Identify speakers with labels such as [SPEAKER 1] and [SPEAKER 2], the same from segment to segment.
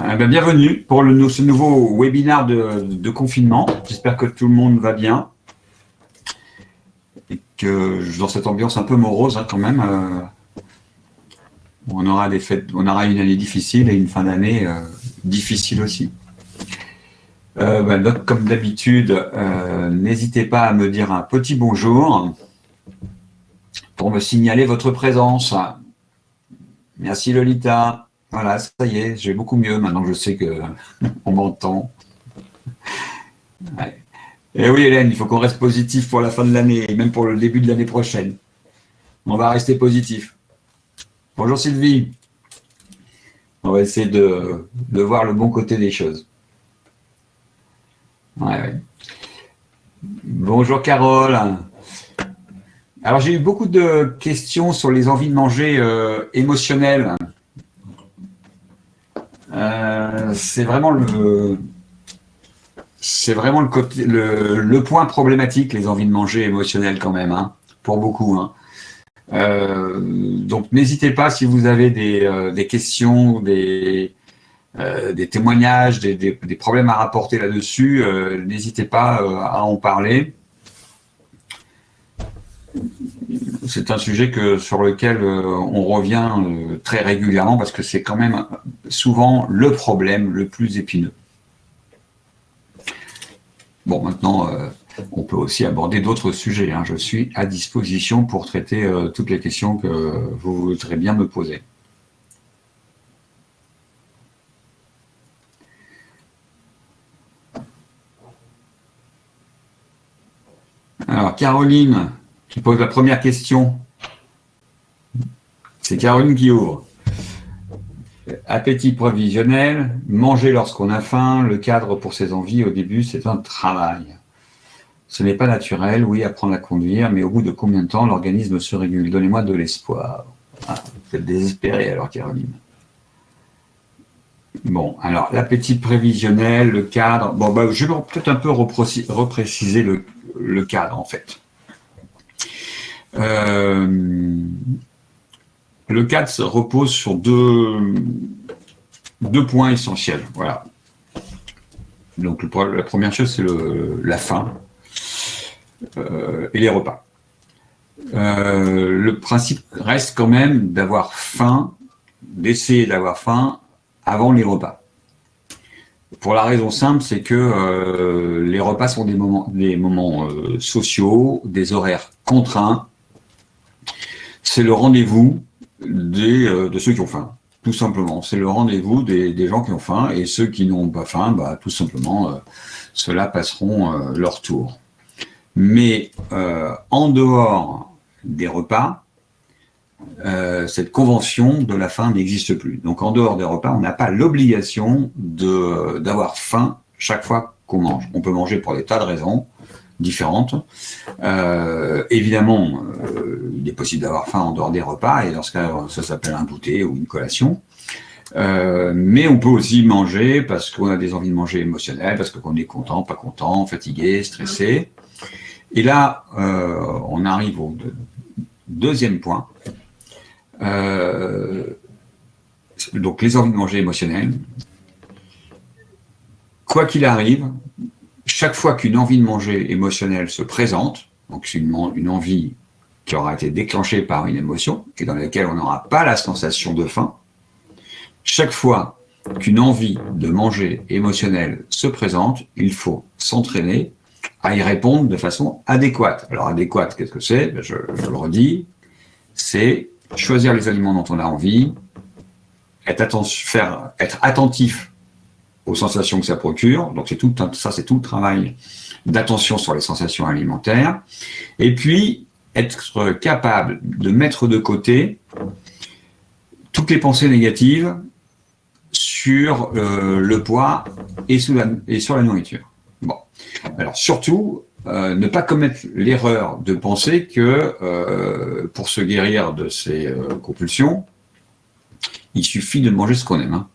[SPEAKER 1] Bienvenue pour ce nouveau webinaire de confinement. J'espère que tout le monde va bien et que dans cette ambiance un peu morose quand même, on aura des fêtes, on aura une année difficile et une fin d'année difficile aussi. Donc, comme d'habitude, n'hésitez pas à me dire un petit bonjour pour me signaler votre présence. Merci Lolita. Voilà, ça y est, j'ai beaucoup mieux maintenant que je sais qu'on m'entend. Ouais. Et oui Hélène, il faut qu'on reste positif pour la fin de l'année et même pour le début de l'année prochaine. On va rester positif. Bonjour Sylvie. On va essayer de voir le bon côté des choses. Ouais. Bonjour Carole. Alors j'ai eu beaucoup de questions sur les envies de manger émotionnelles. C'est vraiment le côté, le point problématique, les envies de manger émotionnelles quand même, hein, pour beaucoup. Hein. Donc n'hésitez pas si vous avez des questions, des témoignages, des problèmes à rapporter là-dessus, n'hésitez pas à en parler. C'est un sujet sur lequel on revient très régulièrement parce que c'est quand même souvent le problème le plus épineux. Bon, maintenant, on peut aussi aborder d'autres sujets. Hein. Je suis à disposition pour traiter toutes les questions que vous voudrez bien me poser. Alors, Caroline, qui pose la première question. C'est Caroline qui ouvre. Appétit prévisionnel, manger lorsqu'on a faim, le cadre pour ses envies, au début, c'est un travail. Ce n'est pas naturel, oui, apprendre à conduire, mais au bout de combien de temps l'organisme se régule? Donnez-moi de l'espoir. Ah, vous êtes désespérée alors, Caroline. Bon, alors, l'appétit prévisionnel, le cadre... Bon, je vais peut-être un peu repréciser le cadre, en fait. Le cadre repose sur deux points essentiels. Voilà. Donc, la première chose, c'est la faim et les repas. Le principe reste quand même d'avoir faim, d'essayer d'avoir faim avant les repas. Pour la raison simple, c'est que les repas sont des moments sociaux, des horaires contraints. C'est le rendez-vous de ceux qui ont faim, tout simplement. C'est le rendez-vous des gens qui ont faim, et ceux qui n'ont pas faim, tout simplement, ceux-là passeront leur tour. Mais en dehors des repas, cette convention de la faim n'existe plus. Donc en dehors des repas, on n'a pas l'obligation d'avoir faim chaque fois qu'on mange. On peut manger pour des tas de raisons différentes. Évidemment, il est possible d'avoir faim en dehors des repas, et dans ce cas, ça s'appelle un goûter ou une collation. Mais on peut aussi manger parce qu'on a des envies de manger émotionnelles, parce qu'on est content, pas content, fatigué, stressé. Et là, on arrive au deuxième point. Donc les envies de manger émotionnelles. Quoi qu'il arrive, chaque fois qu'une envie de manger émotionnelle se présente, donc c'est une envie qui aura été déclenchée par une émotion et dans laquelle on n'aura pas la sensation de faim, chaque fois qu'une envie de manger émotionnelle se présente, il faut s'entraîner à y répondre de façon adéquate. Alors adéquate, qu'est-ce que c'est? Je le redis, c'est choisir les aliments dont on a envie, être attentif aux sensations que ça procure. Donc c'est tout le travail d'attention sur les sensations alimentaires. Et puis être capable de mettre de côté toutes les pensées négatives sur le poids et sur la nourriture. Bon, alors surtout ne pas commettre l'erreur de penser que pour se guérir de ces compulsions, il suffit de manger ce qu'on aime. Hein.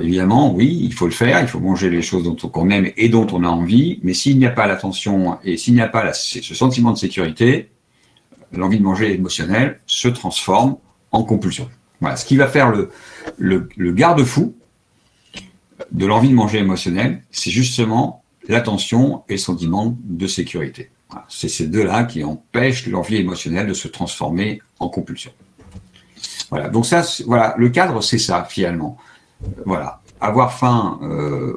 [SPEAKER 1] Évidemment, oui, il faut le faire, il faut manger les choses qu'on aime et dont on a envie, mais s'il n'y a pas l'attention et s'il n'y a pas ce sentiment de sécurité, l'envie de manger émotionnelle se transforme en compulsion. Voilà, ce qui va faire le garde-fou de l'envie de manger émotionnelle, c'est justement l'attention et le sentiment de sécurité. Voilà, c'est ces deux-là qui empêchent l'envie émotionnelle de se transformer en compulsion. Voilà, donc ça, voilà, le cadre, c'est ça finalement. Voilà, avoir faim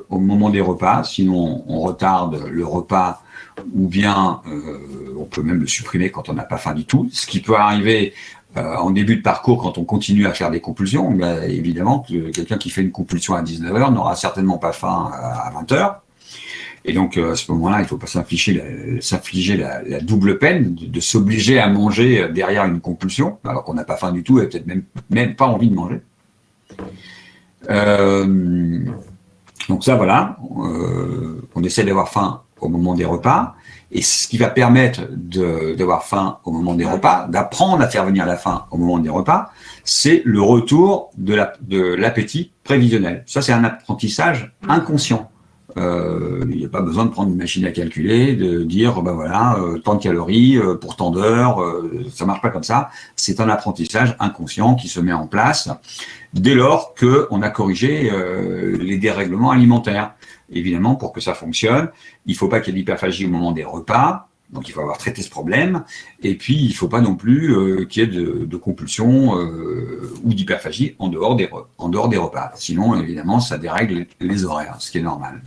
[SPEAKER 1] au moment des repas, sinon on retarde le repas, ou bien on peut même le supprimer quand on n'a pas faim du tout. Ce qui peut arriver en début de parcours quand on continue à faire des compulsions. Ben, évidemment, quelqu'un qui fait une compulsion à 19h n'aura certainement pas faim à 20h. Et donc à ce moment-là, il ne faut pas s'infliger la double peine de s'obliger à manger derrière une compulsion, alors qu'on n'a pas faim du tout et peut-être même pas envie de manger. Donc ça, voilà, on essaie d'avoir faim au moment des repas, et ce qui va permettre d'avoir faim au moment des repas, d'apprendre à faire venir la faim au moment des repas, c'est le retour de l'appétit prévisionnel. Ça, c'est un apprentissage inconscient. Il n'y a pas besoin de prendre une machine à calculer, de dire, ben voilà, tant de calories pour tant d'heures, ça marche pas comme ça. C'est un apprentissage inconscient qui se met en place dès lors qu'on a corrigé les dérèglements alimentaires. Évidemment, pour que ça fonctionne, il ne faut pas qu'il y ait d'hyperphagie au moment des repas, donc il faut avoir traité ce problème, et puis il ne faut pas non plus qu'il y ait de compulsion ou d'hyperphagie en dehors des repas. Sinon, évidemment, ça dérègle les horaires, ce qui est normal.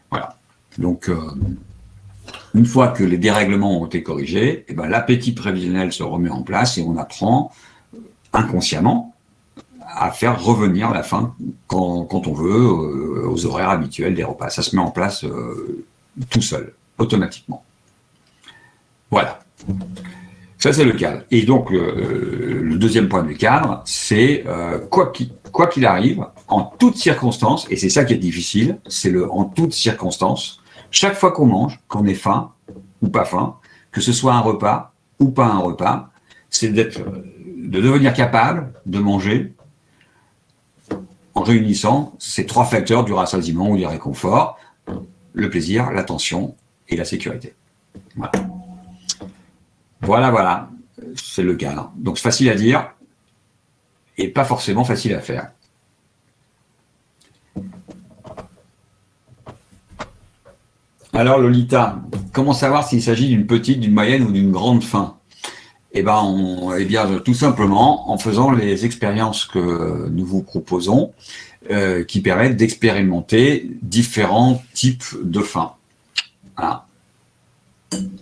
[SPEAKER 1] Voilà. Donc, une fois que les dérèglements ont été corrigés, eh ben, l'appétit prévisionnel se remet en place et on apprend inconsciemment à faire revenir la faim quand on veut aux horaires habituels des repas. Ça se met en place tout seul, automatiquement. Voilà. Ça, c'est le cadre. Et donc, le deuxième point du cadre, c'est quoi qu'il arrive, en toutes circonstances, et c'est ça qui est difficile, c'est le en toutes circonstances, chaque fois qu'on mange, qu'on ait faim ou pas faim, que ce soit un repas ou pas un repas, c'est de devenir capable de manger en réunissant ces trois facteurs du rassasiement ou du réconfort, le plaisir, l'attention et la sécurité. Voilà, c'est le cadre. Donc c'est facile à dire et pas forcément facile à faire. Alors Lolita, comment savoir s'il s'agit d'une petite, d'une moyenne ou d'une grande faim ? Eh bien, tout simplement en faisant les expériences que nous vous proposons, qui permettent d'expérimenter différents types de faim. Voilà.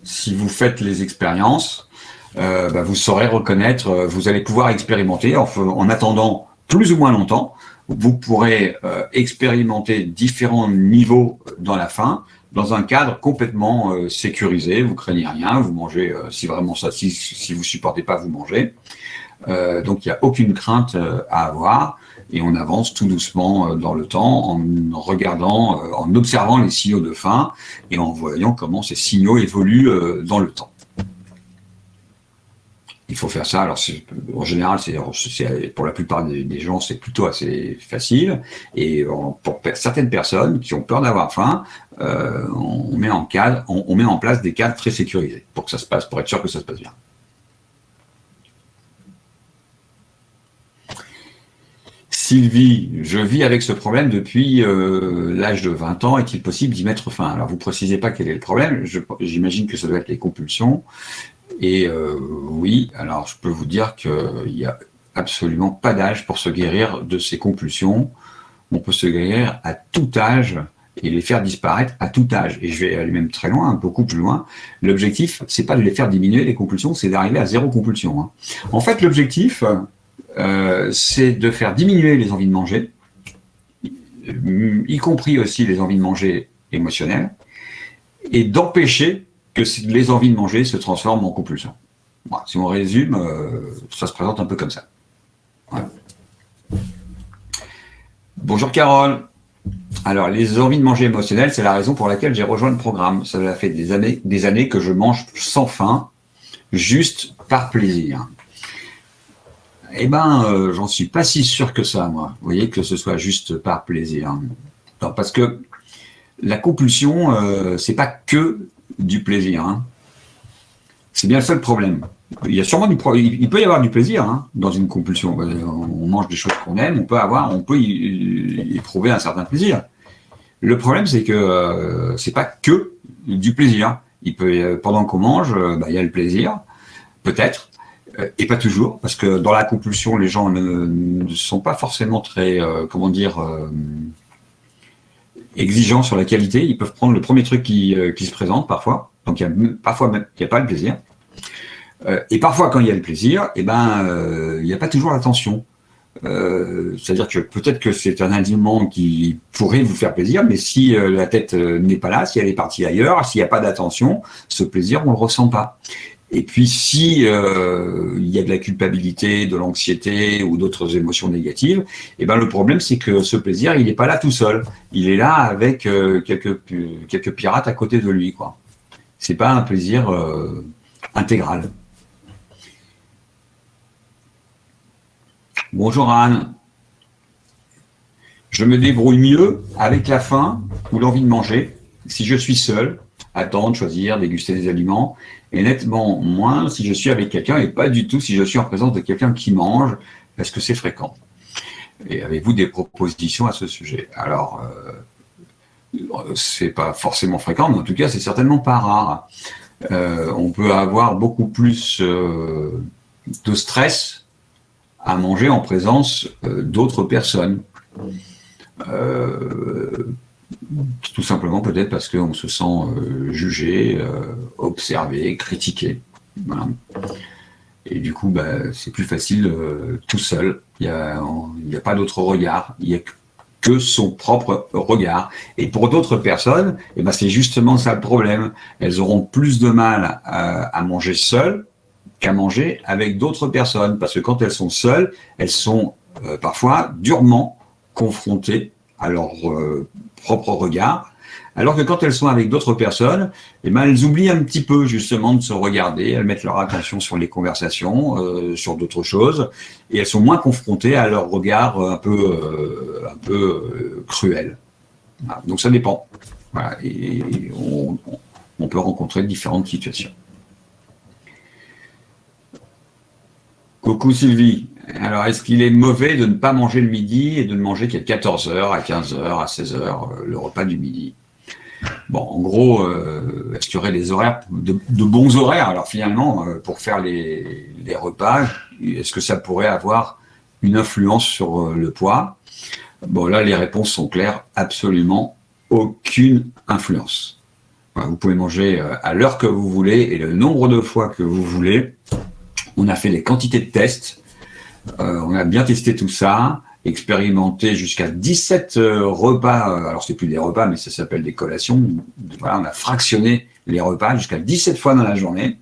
[SPEAKER 1] Si vous faites les expériences, vous saurez reconnaître, vous allez pouvoir expérimenter en attendant plus ou moins longtemps. Vous pourrez expérimenter différents niveaux dans la faim, dans un cadre complètement sécurisé. Vous craignez rien, vous mangez si vraiment ça, si vous supportez pas, vous mangez. Donc il n'y a aucune crainte à avoir et on avance tout doucement dans le temps en regardant, en observant les signaux de faim et en voyant comment ces signaux évoluent dans le temps. Il faut faire ça. Alors, en général, pour la plupart des gens, c'est plutôt assez facile. Et pour certaines personnes qui ont peur d'avoir faim, on met en place des cadres très sécurisés pour que ça se passe, pour être sûr que ça se passe bien. Sylvie, je vis avec ce problème depuis l'âge de 20 ans. Est-il possible d'y mettre fin ? Alors, vous ne précisez pas quel est le problème. J'imagine que ça doit être les compulsions. Et oui, alors je peux vous dire qu'il n'y a absolument pas d'âge pour se guérir de ces compulsions. On peut se guérir à tout âge et les faire disparaître à tout âge. Et je vais aller même très loin, beaucoup plus loin. L'objectif, c'est pas de les faire diminuer, les compulsions, c'est d'arriver à 0 compulsion. Hein. En fait, l'objectif, c'est de faire diminuer les envies de manger, y compris aussi les envies de manger émotionnelles, et d'empêcher que les envies de manger se transforment en compulsion. Bon, si on résume, ça se présente un peu comme ça. Voilà. Bonjour Carole. Alors, les envies de manger émotionnelles, c'est la raison pour laquelle j'ai rejoint le programme. Ça fait des années que je mange sans faim, juste par plaisir. Eh ben, j'en suis pas si sûr que ça, moi. Vous voyez, que ce soit juste par plaisir. Non, parce que la compulsion, c'est pas que du plaisir. Hein. C'est bien le seul problème. Il y a sûrement il peut y avoir du plaisir hein, dans une compulsion. On mange des choses qu'on aime, on peut y éprouver un certain plaisir. Le problème, c'est que c'est pas que du plaisir. Il peut, pendant qu'on mange, il y a le plaisir, peut-être, et pas toujours, parce que dans la compulsion, les gens ne sont pas forcément très, exigeants sur la qualité. Ils peuvent prendre le premier truc qui se présente parfois. Donc parfois même il n'y a pas le plaisir. Et parfois, quand il y a le plaisir, il n'y a pas toujours l'attention. C'est-à-dire que peut-être que c'est un aliment qui pourrait vous faire plaisir, mais si la tête n'est pas là, si elle est partie ailleurs, s'il n'y a pas d'attention, ce plaisir, on le ressent pas. Et puis si il y a de la culpabilité, de l'anxiété ou d'autres émotions négatives, le problème c'est que ce plaisir, il n'est pas là tout seul. Il est là avec quelques pirates à côté de lui, quoi. C'est pas un plaisir intégral. Bonjour Anne. Je me débrouille mieux avec la faim ou l'envie de manger si je suis seul, attendre, choisir, déguster des aliments, et nettement moins si je suis avec quelqu'un et pas du tout si je suis en présence de quelqu'un qui mange. Est-ce que c'est fréquent? Et avez-vous des propositions à ce sujet? Alors, c'est pas forcément fréquent, mais en tout cas, c'est certainement pas rare. On peut avoir beaucoup plus de stress à manger en présence d'autres personnes. Tout simplement peut-être parce qu'on se sent jugé, observé, critiqué. Voilà. Et du coup, c'est plus facile tout seul. Il n'y a pas d'autre regard. Il n'y a que son propre regard. Et pour d'autres personnes, c'est justement ça le problème. Elles auront plus de mal à manger seules qu'à manger avec d'autres personnes. Parce que quand elles sont seules, elles sont parfois durement confrontées à leur propre regard, alors que quand elles sont avec d'autres personnes, elles oublient un petit peu justement de se regarder, elles mettent leur attention sur les conversations, sur d'autres choses, et elles sont moins confrontées à leur regard un peu cruel. Voilà. Donc ça dépend. Voilà. Et on peut rencontrer différentes situations. Coucou Sylvie. Alors, est-ce qu'il est mauvais de ne pas manger le midi et de ne manger qu'à 14h, à 15h, à 16h, le repas du midi? Bon, en gros, est-ce qu'il y aurait des horaires, de bons horaires? Alors finalement, pour faire les repas, est-ce que ça pourrait avoir une influence sur le poids? Bon, là, les réponses sont claires, absolument aucune influence. Voilà, vous pouvez manger à l'heure que vous voulez et le nombre de fois que vous voulez. On a fait les quantités de tests. On a bien testé tout ça, expérimenté jusqu'à 17 repas, alors c'est plus des repas, mais ça s'appelle des collations. Voilà, on a fractionné les repas jusqu'à 17 fois dans la journée.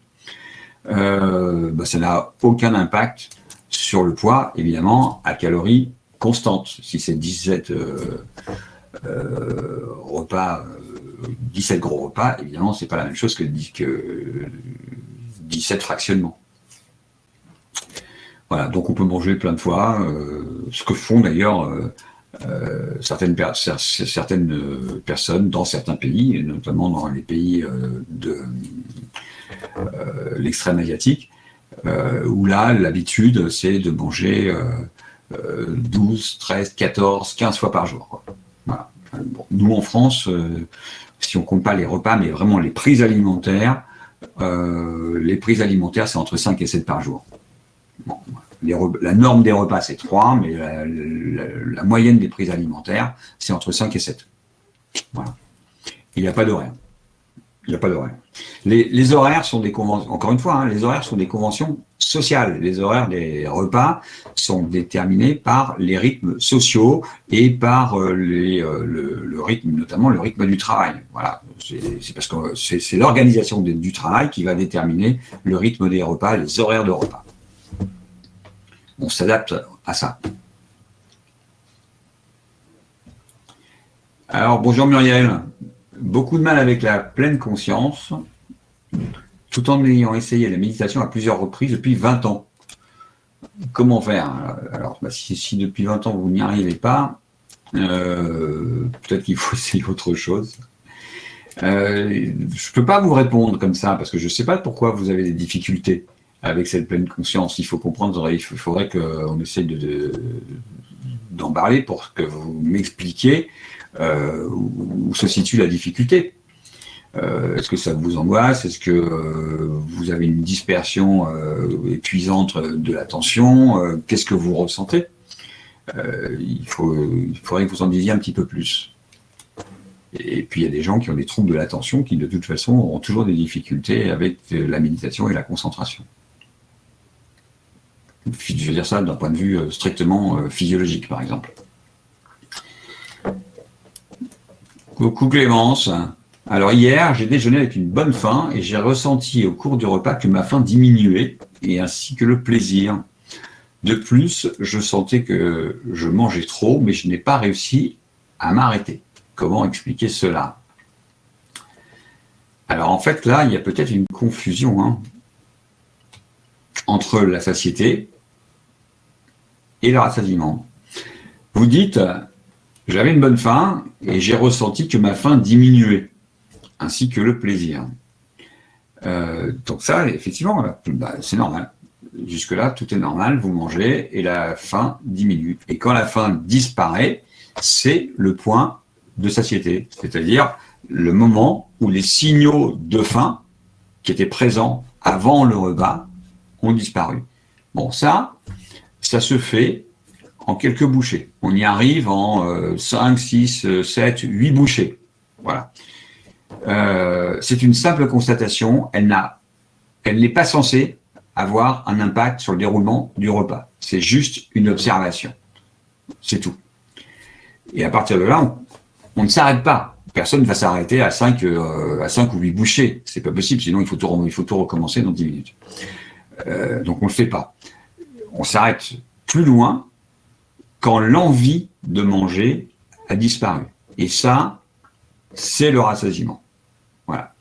[SPEAKER 1] Ça n'a aucun impact sur le poids, évidemment, à calories constantes. Si c'est 17 repas, 17 gros repas, évidemment, c'est pas la même chose que 17 fractionnements. Voilà, donc on peut manger plein de fois, ce que font d'ailleurs certaines personnes dans certains pays, et notamment dans les pays de l'extrême asiatique, où là, l'habitude, c'est de manger 12, 13, 14, 15 fois par jour, quoi. Voilà. Bon, nous, en France, si on compte pas les repas, mais vraiment les prises alimentaires, c'est entre 5 et 7 par jour. Bon, la norme des repas, c'est 3, mais la moyenne des prises alimentaires, c'est entre 5 et 7. Voilà. Il n'y a pas d'horaire. Il n'y a pas d'horaire. Les horaires sont des conventions, encore une fois, hein, les horaires sont des conventions sociales. Les horaires des repas sont déterminés par les rythmes sociaux et par le rythme, notamment le rythme du travail. Voilà. C'est parce que c'est l'organisation du travail qui va déterminer le rythme des repas, les horaires de repas. On s'adapte à ça. Alors, bonjour Muriel. Beaucoup de mal avec la pleine conscience, tout en ayant essayé la méditation à plusieurs reprises depuis 20 ans. Comment faire? Alors, si depuis 20 ans vous n'y arrivez pas, peut-être qu'il faut essayer autre chose. Je ne peux pas vous répondre comme ça, parce que je ne sais pas pourquoi vous avez des difficultés avec cette pleine conscience. Il faut comprendre, il faudrait qu'on essaye d'en parler pour que vous m'expliquiez où se situe la difficulté. Est-ce que ça vous angoisse? Est-ce que vous avez une dispersion épuisante de l'attention? Qu'est-ce que vous ressentez? Il faudrait que vous en disiez un petit peu plus. Et puis il y a des gens qui ont des troubles de l'attention qui de toute façon auront toujours des difficultés avec la méditation et la concentration. Je veux dire ça d'un point de vue strictement physiologique, par exemple. Coucou Clémence. Alors hier, j'ai déjeuné avec une bonne faim et j'ai ressenti au cours du repas que ma faim diminuait, et ainsi que le plaisir. De plus, je sentais que je mangeais trop, mais je n'ai pas réussi à m'arrêter. Comment expliquer cela? Alors en fait, là, il y a peut-être une confusion entre la satiété et le rassasiement. Vous dites, j'avais une bonne faim et j'ai ressenti que ma faim diminuait, ainsi que le plaisir. Donc ça, effectivement, c'est normal. Jusque-là, tout est normal, vous mangez et la faim diminue. Et quand la faim disparaît, c'est le point de satiété, c'est-à-dire le moment où les signaux de faim qui étaient présents avant le repas ont disparu. Bon, ça se fait en quelques bouchées. On y arrive en 5, 6, 7, 8 bouchées. Voilà. C'est une simple constatation, elle n'est pas censée avoir un impact sur le déroulement du repas. C'est juste une observation. C'est tout. Et à partir de là, on ne s'arrête pas. Personne ne va s'arrêter à 5 ou 8 bouchées. C'est pas possible, sinon il faut tout recommencer dans 10 minutes. Donc on ne le fait pas. On s'arrête plus loin quand l'envie de manger a disparu. Et ça, c'est le rassasiement. Voilà.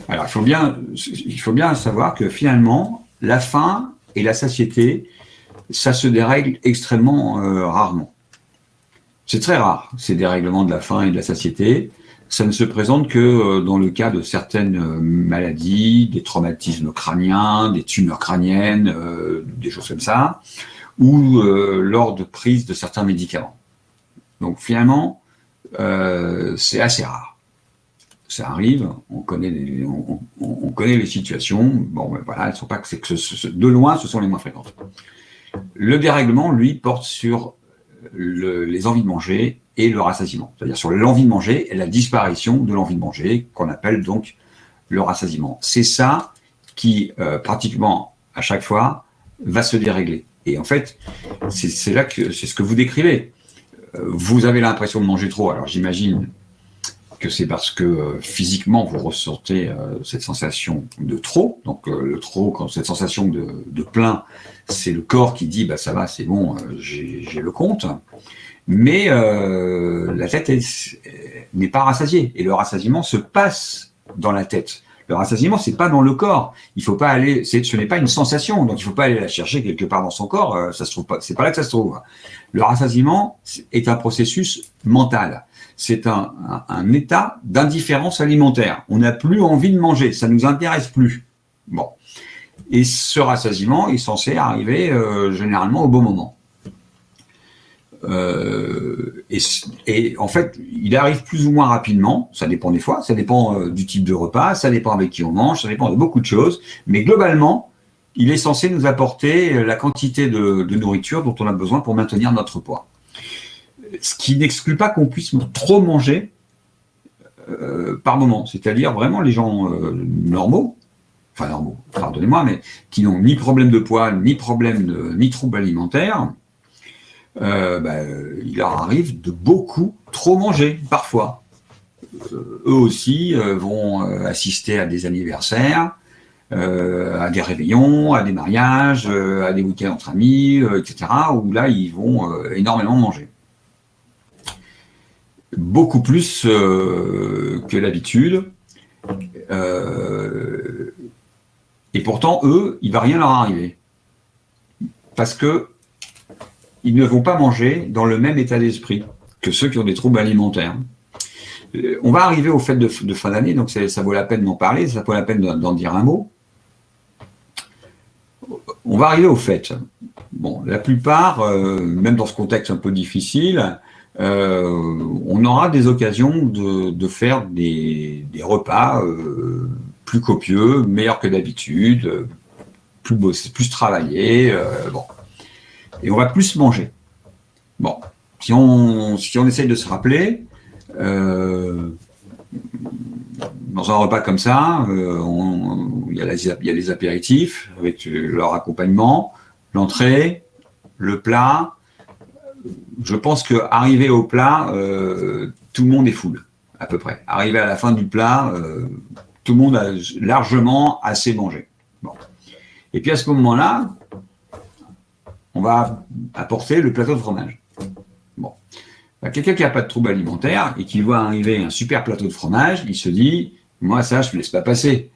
[SPEAKER 1] Alors il faut bien savoir que finalement, la faim et la satiété, ça se dérègle extrêmement rarement. C'est très rare, ces dérèglements de la faim et de la satiété. Ça ne se présente que dans le cas de certaines maladies, des traumatismes crâniens, des tumeurs crâniennes, des choses comme ça, ou lors de prise de certains médicaments. Donc finalement, c'est assez rare. Ça arrive, on connaît les situations. Bon, ben voilà, elles sont pas de loin, ce sont les moins fréquentes. Le dérèglement, lui, porte sur les envies de manger et le rassasiement, c'est-à-dire sur l'envie de manger et la disparition de l'envie de manger, qu'on appelle donc le rassasiement. C'est ça qui, pratiquement à chaque fois, va se dérégler. Et en fait, c'est ce que vous décrivez. Vous avez l'impression de manger trop, alors j'imagine que c'est parce que physiquement vous ressentez cette sensation de trop. Donc le trop, quand cette sensation de plein, c'est le corps qui dit bah ça va, c'est bon, j'ai le compte. Mais la tête n'est pas rassasiée et le rassasiement se passe dans la tête. Le rassasiement, c'est pas dans le corps. Il faut pas aller, ce n'est pas une sensation, donc il faut pas aller la chercher quelque part dans son corps. Ça se trouve pas, c'est pas là que ça se trouve. Le rassasiement est un processus mental. C'est un état d'indifférence alimentaire. On n'a plus envie de manger, ça nous intéresse plus. Bon. Et ce rassasiement est censé arriver généralement au bon moment. Et en fait, il arrive plus ou moins rapidement, ça dépend des fois, ça dépend du type de repas, ça dépend avec qui on mange, ça dépend de beaucoup de choses, mais globalement, il est censé nous apporter la quantité de nourriture dont on a besoin pour maintenir notre poids. Ce qui n'exclut pas qu'on puisse trop manger par moment, c'est-à-dire vraiment les gens normaux, pardonnez-moi, mais qui n'ont ni problème de poids, ni trouble alimentaire, il leur arrive de beaucoup trop manger, parfois. Eux aussi vont assister à des anniversaires, à des réveillons, à des mariages, à des week-ends entre amis, etc., où là, ils vont énormément manger. Beaucoup plus que d'habitude. Et pourtant, eux, il ne va rien leur arriver. Parce que ils ne vont pas manger dans le même état d'esprit que ceux qui ont des troubles alimentaires. On va arriver aux fêtes de fin d'année, donc ça vaut la peine d'en parler, ça vaut la peine d'en dire un mot. On va arriver au fait. Bon, la plupart, même dans ce contexte un peu difficile, on aura des occasions de faire des repas plus copieux, meilleurs que d'habitude, plus travaillés, bon. Et on va plus manger. Bon, si on essaye de se rappeler, dans un repas comme ça, il y a les apéritifs avec leur accompagnement, l'entrée, le plat. Je pense qu'arriver au plat, tout le monde est full, à peu près. Arrivé à la fin du plat, tout le monde a largement assez mangé. Bon. Et puis à ce moment-là, on va apporter le plateau de fromage. Bon. Quelqu'un qui n'a pas de trouble alimentaire et qui voit arriver un super plateau de fromage, il se dit, moi ça, je ne laisse pas passer.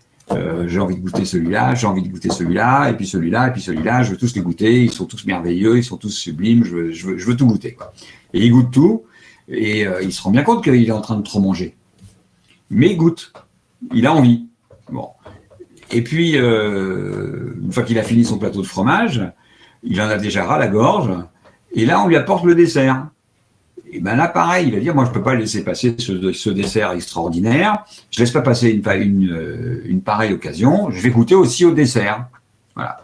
[SPEAKER 1] J'ai envie de goûter celui-là, j'ai envie de goûter celui-là, et puis celui-là, et puis celui-là, je veux tous les goûter, ils sont tous merveilleux, ils sont tous sublimes, je veux tout goûter, quoi. Et il goûte tout, et il se rend bien compte qu'il est en train de trop manger. Mais il goûte, il a envie. Bon. Et puis, une fois qu'il a fini son plateau de fromage, il en a déjà ras la gorge, et là, on lui apporte le dessert. Et bien là, pareil, il va dire, moi, je ne peux pas laisser passer ce dessert extraordinaire, je ne laisse pas passer une pareille occasion, je vais goûter aussi au dessert. Voilà.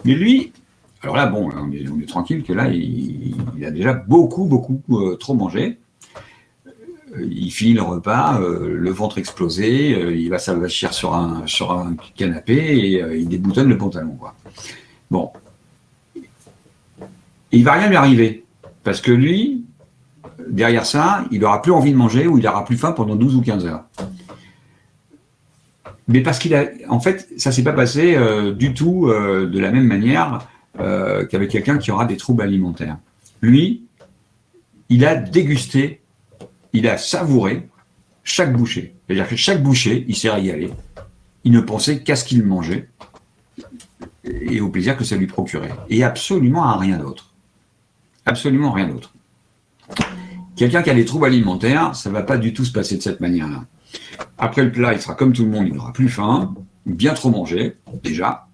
[SPEAKER 1] Mais lui, alors là, bon, on est tranquille que là, il a déjà beaucoup trop mangé. Il finit le repas, le ventre explosé, il va s'avachir sur un canapé et il déboutonne le pantalon, quoi. Bon. Et il ne va rien lui arriver, parce que lui, derrière ça, il n'aura plus envie de manger ou il n'aura plus faim pendant 12 ou 15 heures. Mais parce en fait, ça ne s'est pas passé du tout de la même manière qu'avec quelqu'un qui aura des troubles alimentaires. Lui, il a dégusté, il a savouré chaque bouchée. C'est-à-dire que chaque bouchée, il s'est régalé. Il ne pensait qu'à ce qu'il mangeait et au plaisir que ça lui procurait. Et absolument à rien d'autre. Absolument rien d'autre. Quelqu'un qui a des troubles alimentaires, ça ne va pas du tout se passer de cette manière-là. Après le plat, il sera comme tout le monde, il n'aura plus faim, bien trop mangé, déjà.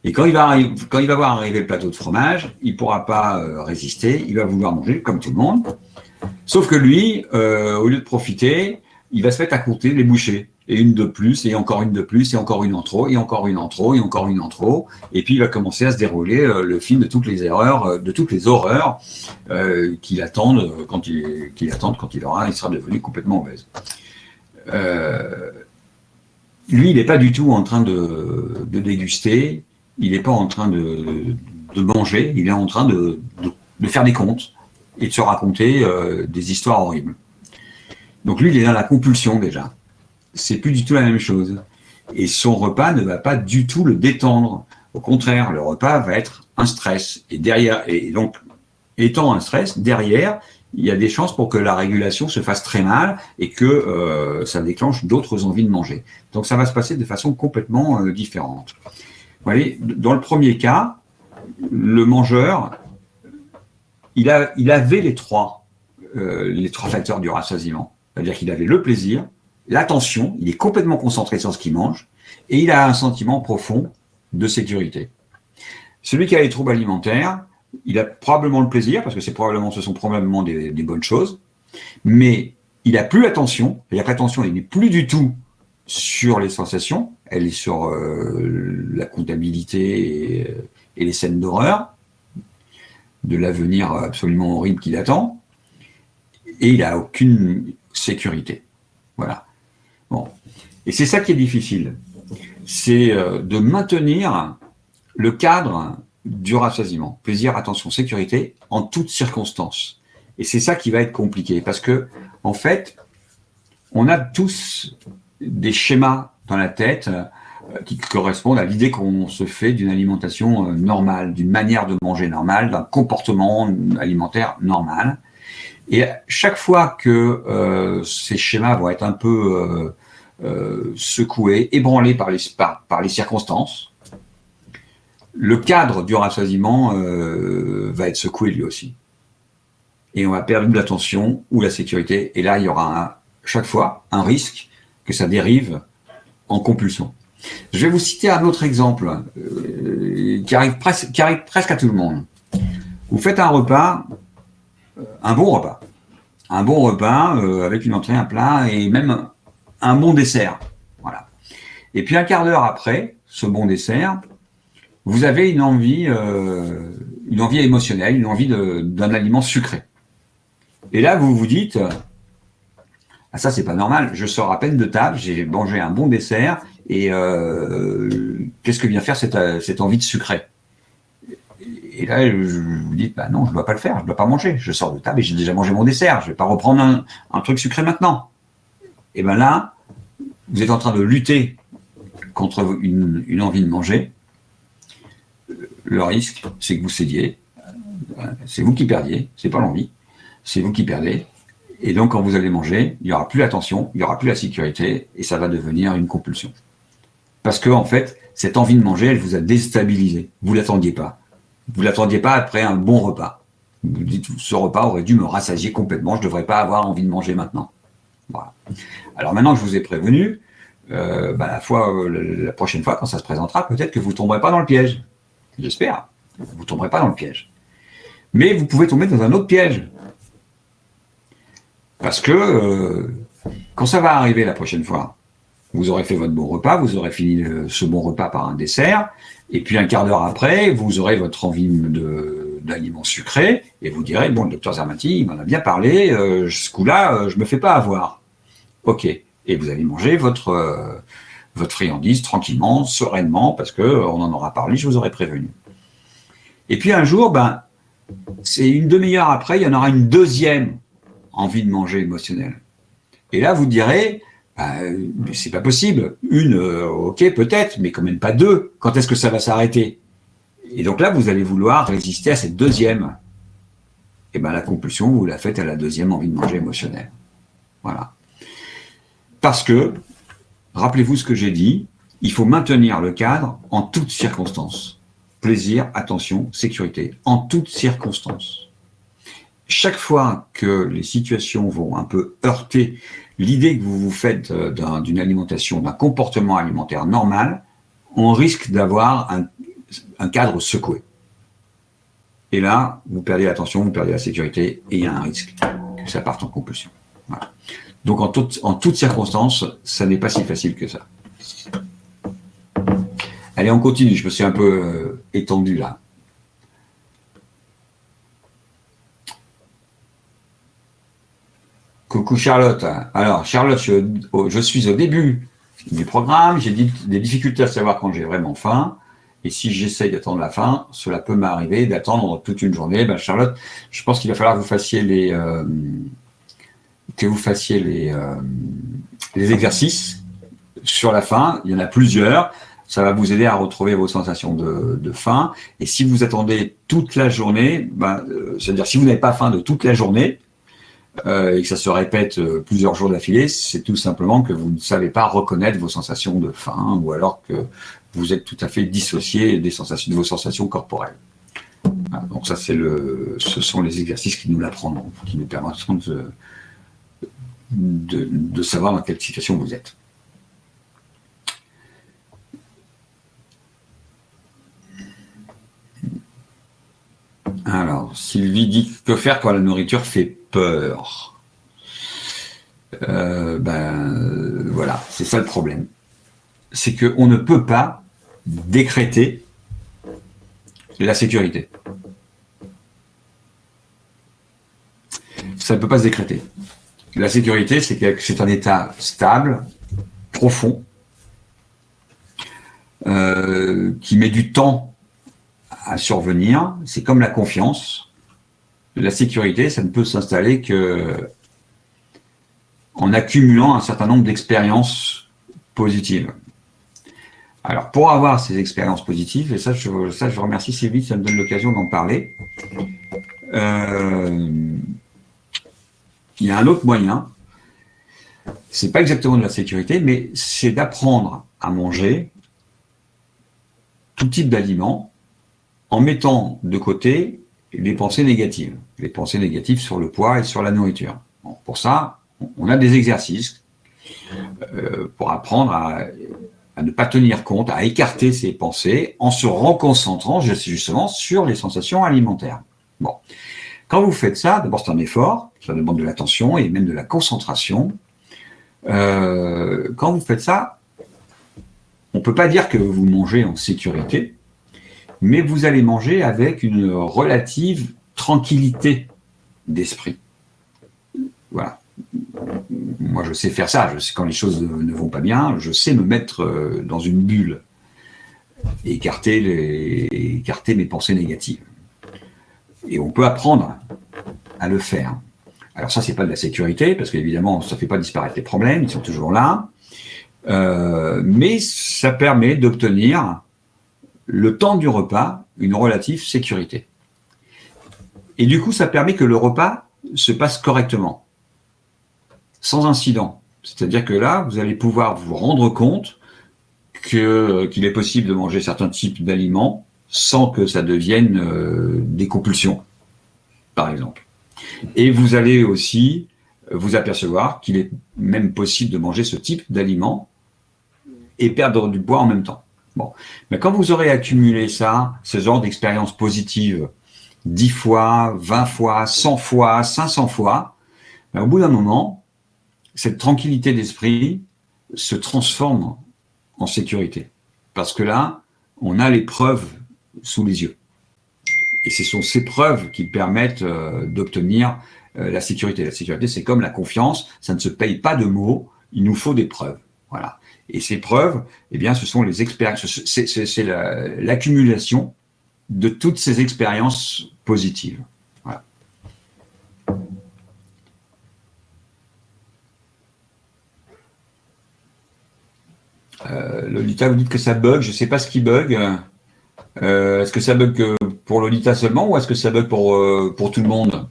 [SPEAKER 1] Et quand il va voir arriver le plateau de fromage, il ne pourra pas résister, il va vouloir manger comme tout le monde. Sauf que lui, au lieu de profiter, il va se mettre à compter les bouchées. Et une de plus, et encore une de plus, et encore une en trop, et encore une en trop, et encore une en trop. Et puis il va commencer à se dérouler le film de toutes les erreurs, de toutes les horreurs qu'il attendent quand il sera devenu complètement obèse. Lui, il n'est pas du tout en train de déguster, il n'est pas en train de manger, il est en train de faire des comptes et de se raconter des histoires horribles. Donc lui, il est dans la compulsion déjà. C'est plus du tout la même chose. Et son repas ne va pas du tout le détendre. Au contraire, le repas va être un stress. Et donc, étant un stress, derrière, il y a des chances pour que la régulation se fasse très mal et que ça déclenche d'autres envies de manger. Donc ça va se passer de façon complètement différente. Vous voyez, dans le premier cas, le mangeur, il avait les trois facteurs du rassasiement. C'est-à-dire qu'il avait le plaisir, l'attention, il est complètement concentré sur ce qu'il mange, et il a un sentiment profond de sécurité. Celui qui a les troubles alimentaires, il a probablement le plaisir, parce que ce sont probablement des bonnes choses, mais il n'a plus l'attention, c'est-à-dire que l'attention n'est plus du tout sur les sensations, elle est sur la comptabilité et les scènes d'horreur, de l'avenir absolument horrible qui l'attend, et il n'a aucune sécurité. Voilà. Bon. Et c'est ça qui est difficile, c'est de maintenir le cadre du rassasiement, plaisir, attention, sécurité, en toutes circonstances. Et c'est ça qui va être compliqué, parce que, en fait, on a tous des schémas dans la tête qui correspondent à l'idée qu'on se fait d'une alimentation normale, d'une manière de manger normale, d'un comportement alimentaire normal. Et chaque fois que ces schémas vont être un peu secoués, ébranlés par les circonstances, le cadre du rassasiement va être secoué lui aussi. Et on va perdre l'attention ou la sécurité. Et là, il y aura chaque fois un risque que ça dérive en compulsion. Je vais vous citer un autre exemple qui arrive presque à tout le monde. Vous faites un repas, un bon repas. Un bon repas avec une entrée, un plat et même un bon dessert. Voilà. Et puis un quart d'heure après ce bon dessert, vous avez une envie émotionnelle, une envie d'un aliment sucré. Et là, vous vous dites, ah, ça c'est pas normal, je sors à peine de table, j'ai mangé un bon dessert et qu'est-ce que vient faire cette envie de sucré? Et là, vous dites, bah non, je ne dois pas le faire, je ne dois pas manger. Je sors de table et j'ai déjà mangé mon dessert, je ne vais pas reprendre un truc sucré maintenant. Et bien là, vous êtes en train de lutter contre une envie de manger. Le risque, c'est que vous cédiez. C'est vous qui perdiez, c'est pas l'envie. C'est vous qui perdez. Et donc, quand vous allez manger, il n'y aura plus l'attention, il n'y aura plus la sécurité et ça va devenir une compulsion. Parce que, en fait, cette envie de manger, elle vous a déstabilisé. Vous ne l'attendiez pas. Vous ne l'attendiez pas après un bon repas. Vous dites, ce repas aurait dû me rassasier complètement, je ne devrais pas avoir envie de manger maintenant. Voilà. Alors maintenant que je vous ai prévenu, la prochaine fois, quand ça se présentera, peut-être que vous ne tomberez pas dans le piège. J'espère. Vous ne tomberez pas dans le piège. Mais vous pouvez tomber dans un autre piège. Parce que quand ça va arriver la prochaine fois, vous aurez fait votre bon repas, vous aurez fini ce bon repas par un dessert, et puis un quart d'heure après, vous aurez votre envie d'aliments sucrés, et vous direz, bon, le docteur Zermati, il m'en a bien parlé, ce coup-là, je me fais pas avoir. Ok. Et vous allez manger votre friandise tranquillement, sereinement, parce qu'on en aura parlé, je vous aurais prévenu. Et puis un jour, c'est une demi-heure après, il y en aura une deuxième envie de manger émotionnelle. Et là, vous direz, c'est pas possible. Ok, peut-être, mais quand même pas deux. Quand est-ce que ça va s'arrêter? Et donc là, vous allez vouloir résister à cette deuxième. Et la compulsion, vous la faites à la deuxième envie de manger émotionnelle. Voilà. Parce que, rappelez-vous ce que j'ai dit, il faut maintenir le cadre en toutes circonstances. Plaisir, attention, sécurité, en toutes circonstances. Chaque fois que les situations vont un peu heurter l'idée que vous vous faites d'une alimentation, d'un comportement alimentaire normal, on risque d'avoir un cadre secoué. Et là, vous perdez l'attention, vous perdez la sécurité, et il y a un risque que ça parte en compulsion. Voilà. Donc en toutes circonstances, ça n'est pas si facile que ça. Allez, on continue, je me suis un peu étendu là. Coucou Charlotte. Alors Charlotte, je suis au début du programme, j'ai des difficultés à savoir quand j'ai vraiment faim, et si j'essaye d'attendre la fin, cela peut m'arriver d'attendre toute une journée. Charlotte, je pense qu'il va falloir que vous fassiez les exercices sur la faim. Il y en a plusieurs. Ça va vous aider à retrouver vos sensations de faim. Et si vous attendez toute la journée, c'est-à-dire si vous n'avez pas faim de toute la journée, et que ça se répète plusieurs jours d'affilée, c'est tout simplement que vous ne savez pas reconnaître vos sensations de faim, ou alors que vous êtes tout à fait dissocié de vos sensations corporelles. Voilà, donc ça, ce sont les exercices qui nous l'apprendront, qui nous permettront de savoir dans quelle situation vous êtes. Alors, Sylvie dit que faire quand la nourriture fait peur. Voilà, c'est ça le problème. C'est qu'on ne peut pas décréter la sécurité. Ça ne peut pas se décréter. La sécurité, c'est un état stable, profond, qui met du temps à survenir. C'est comme la confiance. La sécurité, ça ne peut s'installer que en accumulant un certain nombre d'expériences positives. Alors, pour avoir ces expériences positives, et ça je remercie Sylvie, ça me donne l'occasion d'en parler, il y a un autre moyen, c'est pas exactement de la sécurité, mais c'est d'apprendre à manger tout type d'aliments en mettant de côté les pensées négatives sur le poids et sur la nourriture. Bon, pour ça, on a des exercices pour apprendre à ne pas tenir compte, à écarter ses pensées en se reconcentrant justement sur les sensations alimentaires. Bon. Quand vous faites ça, d'abord c'est un effort, ça demande de l'attention et même de la concentration. Quand vous faites ça, on ne peut pas dire que vous mangez en sécurité, mais vous allez manger avec une relative tranquillité d'esprit. Voilà. Moi, je sais faire ça. Je sais quand les choses ne vont pas bien, je sais me mettre dans une bulle et écarter mes pensées négatives. Et on peut apprendre à le faire. Alors ça, c'est pas de la sécurité, parce qu'évidemment, ça ne fait pas disparaître les problèmes, ils sont toujours là. Mais ça permet d'obtenir le temps du repas une relative sécurité. Et du coup, ça permet que le repas se passe correctement, sans incident. C'est-à-dire que là, vous allez pouvoir vous rendre compte qu'il est possible de manger certains types d'aliments sans que ça devienne des compulsions, par exemple. Et vous allez aussi vous apercevoir qu'il est même possible de manger ce type d'aliments et perdre du poids en même temps. Bon. Mais quand vous aurez accumulé ça, ce genre d'expérience positive, 10 fois, 20 fois, 100 fois, 500 fois, ben au bout d'un moment, cette tranquillité d'esprit se transforme en sécurité. Parce que là, on a les preuves sous les yeux. Et ce sont ces preuves qui permettent d'obtenir la sécurité. La sécurité, c'est comme la confiance, ça ne se paye pas de mots, il nous faut des preuves. Voilà. Et ces preuves, eh bien, ce sont les expériences, c'est l'accumulation de toutes ces expériences positives. Voilà. Lolita, vous dites que ça bug, je ne sais pas ce qui bug. Est-ce que ça bug que pour Lolita seulement ou est-ce que ça bug pour tout le monde?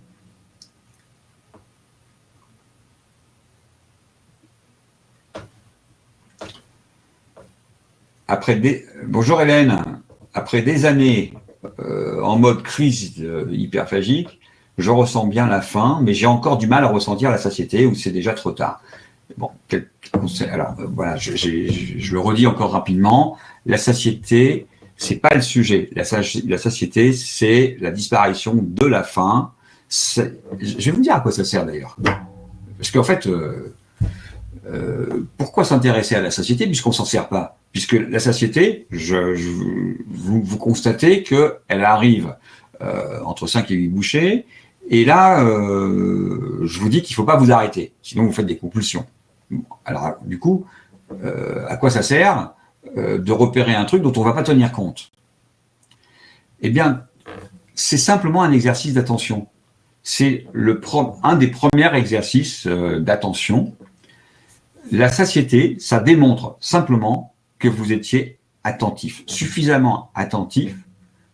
[SPEAKER 1] Bonjour Hélène, après des années en mode crise hyperphagique, je ressens bien la faim, mais j'ai encore du mal à ressentir la satiété ou c'est déjà trop tard. Bon, alors voilà, je le redis encore rapidement, la satiété, c'est pas le sujet. La satiété, c'est la disparition de la faim. Je vais vous dire à quoi ça sert d'ailleurs. Parce qu'en fait, pourquoi s'intéresser à la satiété puisqu'on s'en sert pas? Puisque la satiété, vous constatez qu'elle arrive entre 5 et 8 bouchées, et là, je vous dis qu'il ne faut pas vous arrêter, sinon vous faites des compulsions. Alors, du coup, à quoi ça sert de repérer un truc dont on ne va pas tenir compte? Eh bien, c'est simplement un exercice d'attention. C'est un des premiers exercices d'attention. La satiété, ça démontre simplement que vous étiez attentif, suffisamment attentif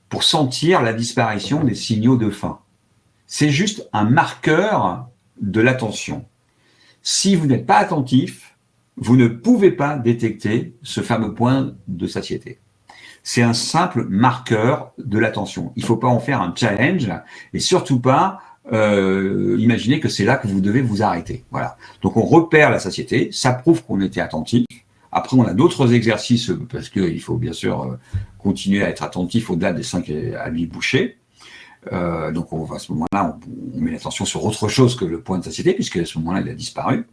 [SPEAKER 1] pour sentir la disparition des signaux de faim. C'est juste un marqueur de l'attention. Si vous n'êtes pas attentif, vous ne pouvez pas détecter ce fameux point de satiété. C'est un simple marqueur de l'attention. Il ne faut pas en faire un challenge et surtout pas imaginer que c'est là que vous devez vous arrêter. Voilà. Donc on repère la satiété, ça prouve qu'on était attentif. Après, on a d'autres exercices parce qu'il faut bien sûr continuer à être attentif au-delà des 5 à 8 bouchées. Donc à ce moment-là, on met l'attention sur autre chose que le point de satiété, puisque à ce moment-là, il a disparu.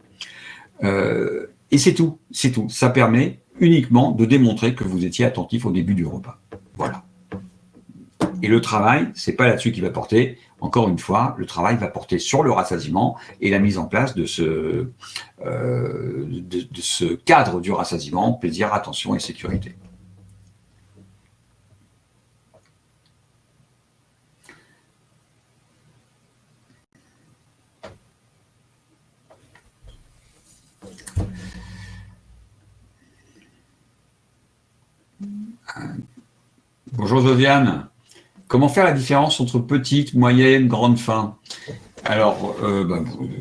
[SPEAKER 1] Et c'est tout, c'est tout. Ça permet uniquement de démontrer que vous étiez attentif au début du repas. Voilà. Et le travail, c'est pas là-dessus qu'il va porter. Encore une fois, le travail va porter sur le rassasiement et la mise en place de ce cadre du rassasiement, plaisir, attention et sécurité. Bonjour Josiane. Comment faire la différence entre petite, moyenne, grande faim? Alors,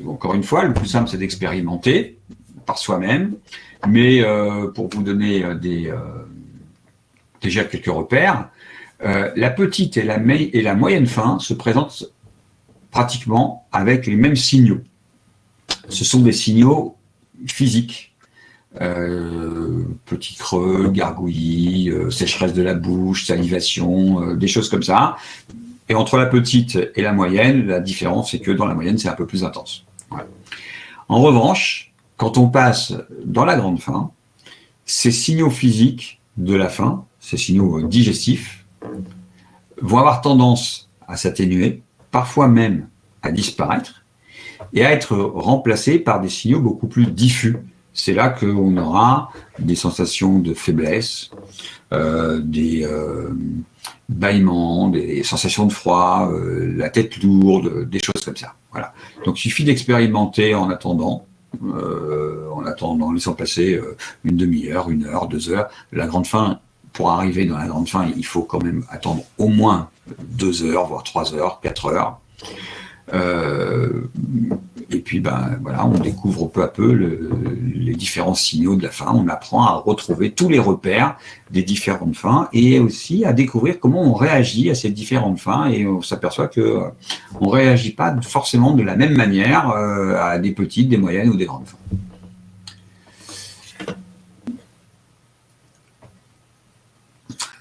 [SPEAKER 1] encore une fois, le plus simple, c'est d'expérimenter par soi-même. Mais pour vous donner déjà quelques repères, la petite et la moyenne faim se présentent pratiquement avec les mêmes signaux. Ce sont des signaux physiques. petit creux, gargouillis, sécheresse de la bouche, salivation, des choses comme ça. Et entre la petite et la moyenne, la différence, c'est que dans la moyenne, c'est un peu plus intense. Voilà. En revanche, quand on passe dans la grande faim, ces signaux physiques de la faim, ces signaux digestifs, vont avoir tendance à s'atténuer, parfois même à disparaître, et à être remplacés par des signaux beaucoup plus diffus. C'est là qu'on aura des sensations de faiblesse, des bâillements, des sensations de froid, la tête lourde, des choses comme ça. Voilà. Donc il suffit d'expérimenter en attendant, laissant passer une demi-heure, 1 heure, 2 heures. La grande faim, pour arriver dans la grande faim, il faut quand même attendre au moins 2 heures, voire 3 heures, 4 heures. Et puis, voilà, on découvre peu à peu les différents signaux de la faim. On apprend à retrouver tous les repères des différentes faims et aussi à découvrir comment on réagit à ces différentes faims. Et on s'aperçoit que on réagit pas forcément de la même manière à des petites, des moyennes ou des grandes faims.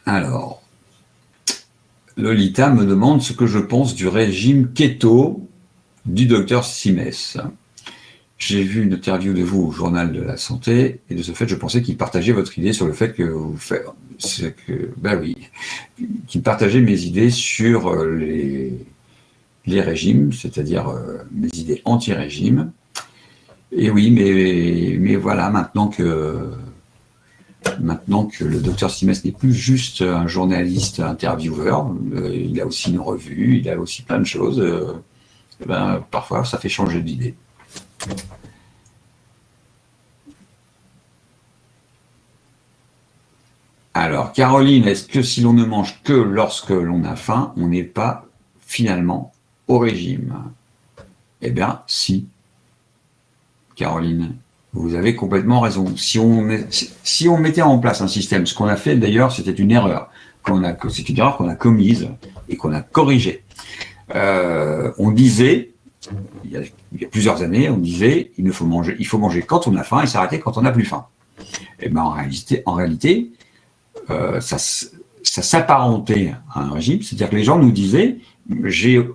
[SPEAKER 1] Alors, Lolita me demande ce que je pense du régime keto du docteur Simès. J'ai vu une interview de vous au journal de la santé et de ce fait, je pensais qu'il partageait votre idée sur le fait que vous faites, qu'il partageait mes idées sur les régimes, c'est-à-dire mes idées anti-régime. Et oui, mais voilà, maintenant que le docteur Simès n'est plus juste un journaliste intervieweur, il a aussi une revue, il a aussi plein de choses. Parfois, ça fait changer d'idée. Alors, Caroline, est-ce que si l'on ne mange que lorsque l'on a faim, on n'est pas finalement au régime? Eh bien, si. Caroline, vous avez complètement raison. Si on mettait en place un système, ce qu'on a fait d'ailleurs, c'était une erreur. C'est une erreur qu'on a commise et qu'on a corrigée. On disait, il y a plusieurs années, on disait il faut manger quand on a faim et s'arrêter quand on n'a plus faim. Et en réalité, ça s'apparentait à un régime, c'est-à-dire que les gens nous disaient j'ai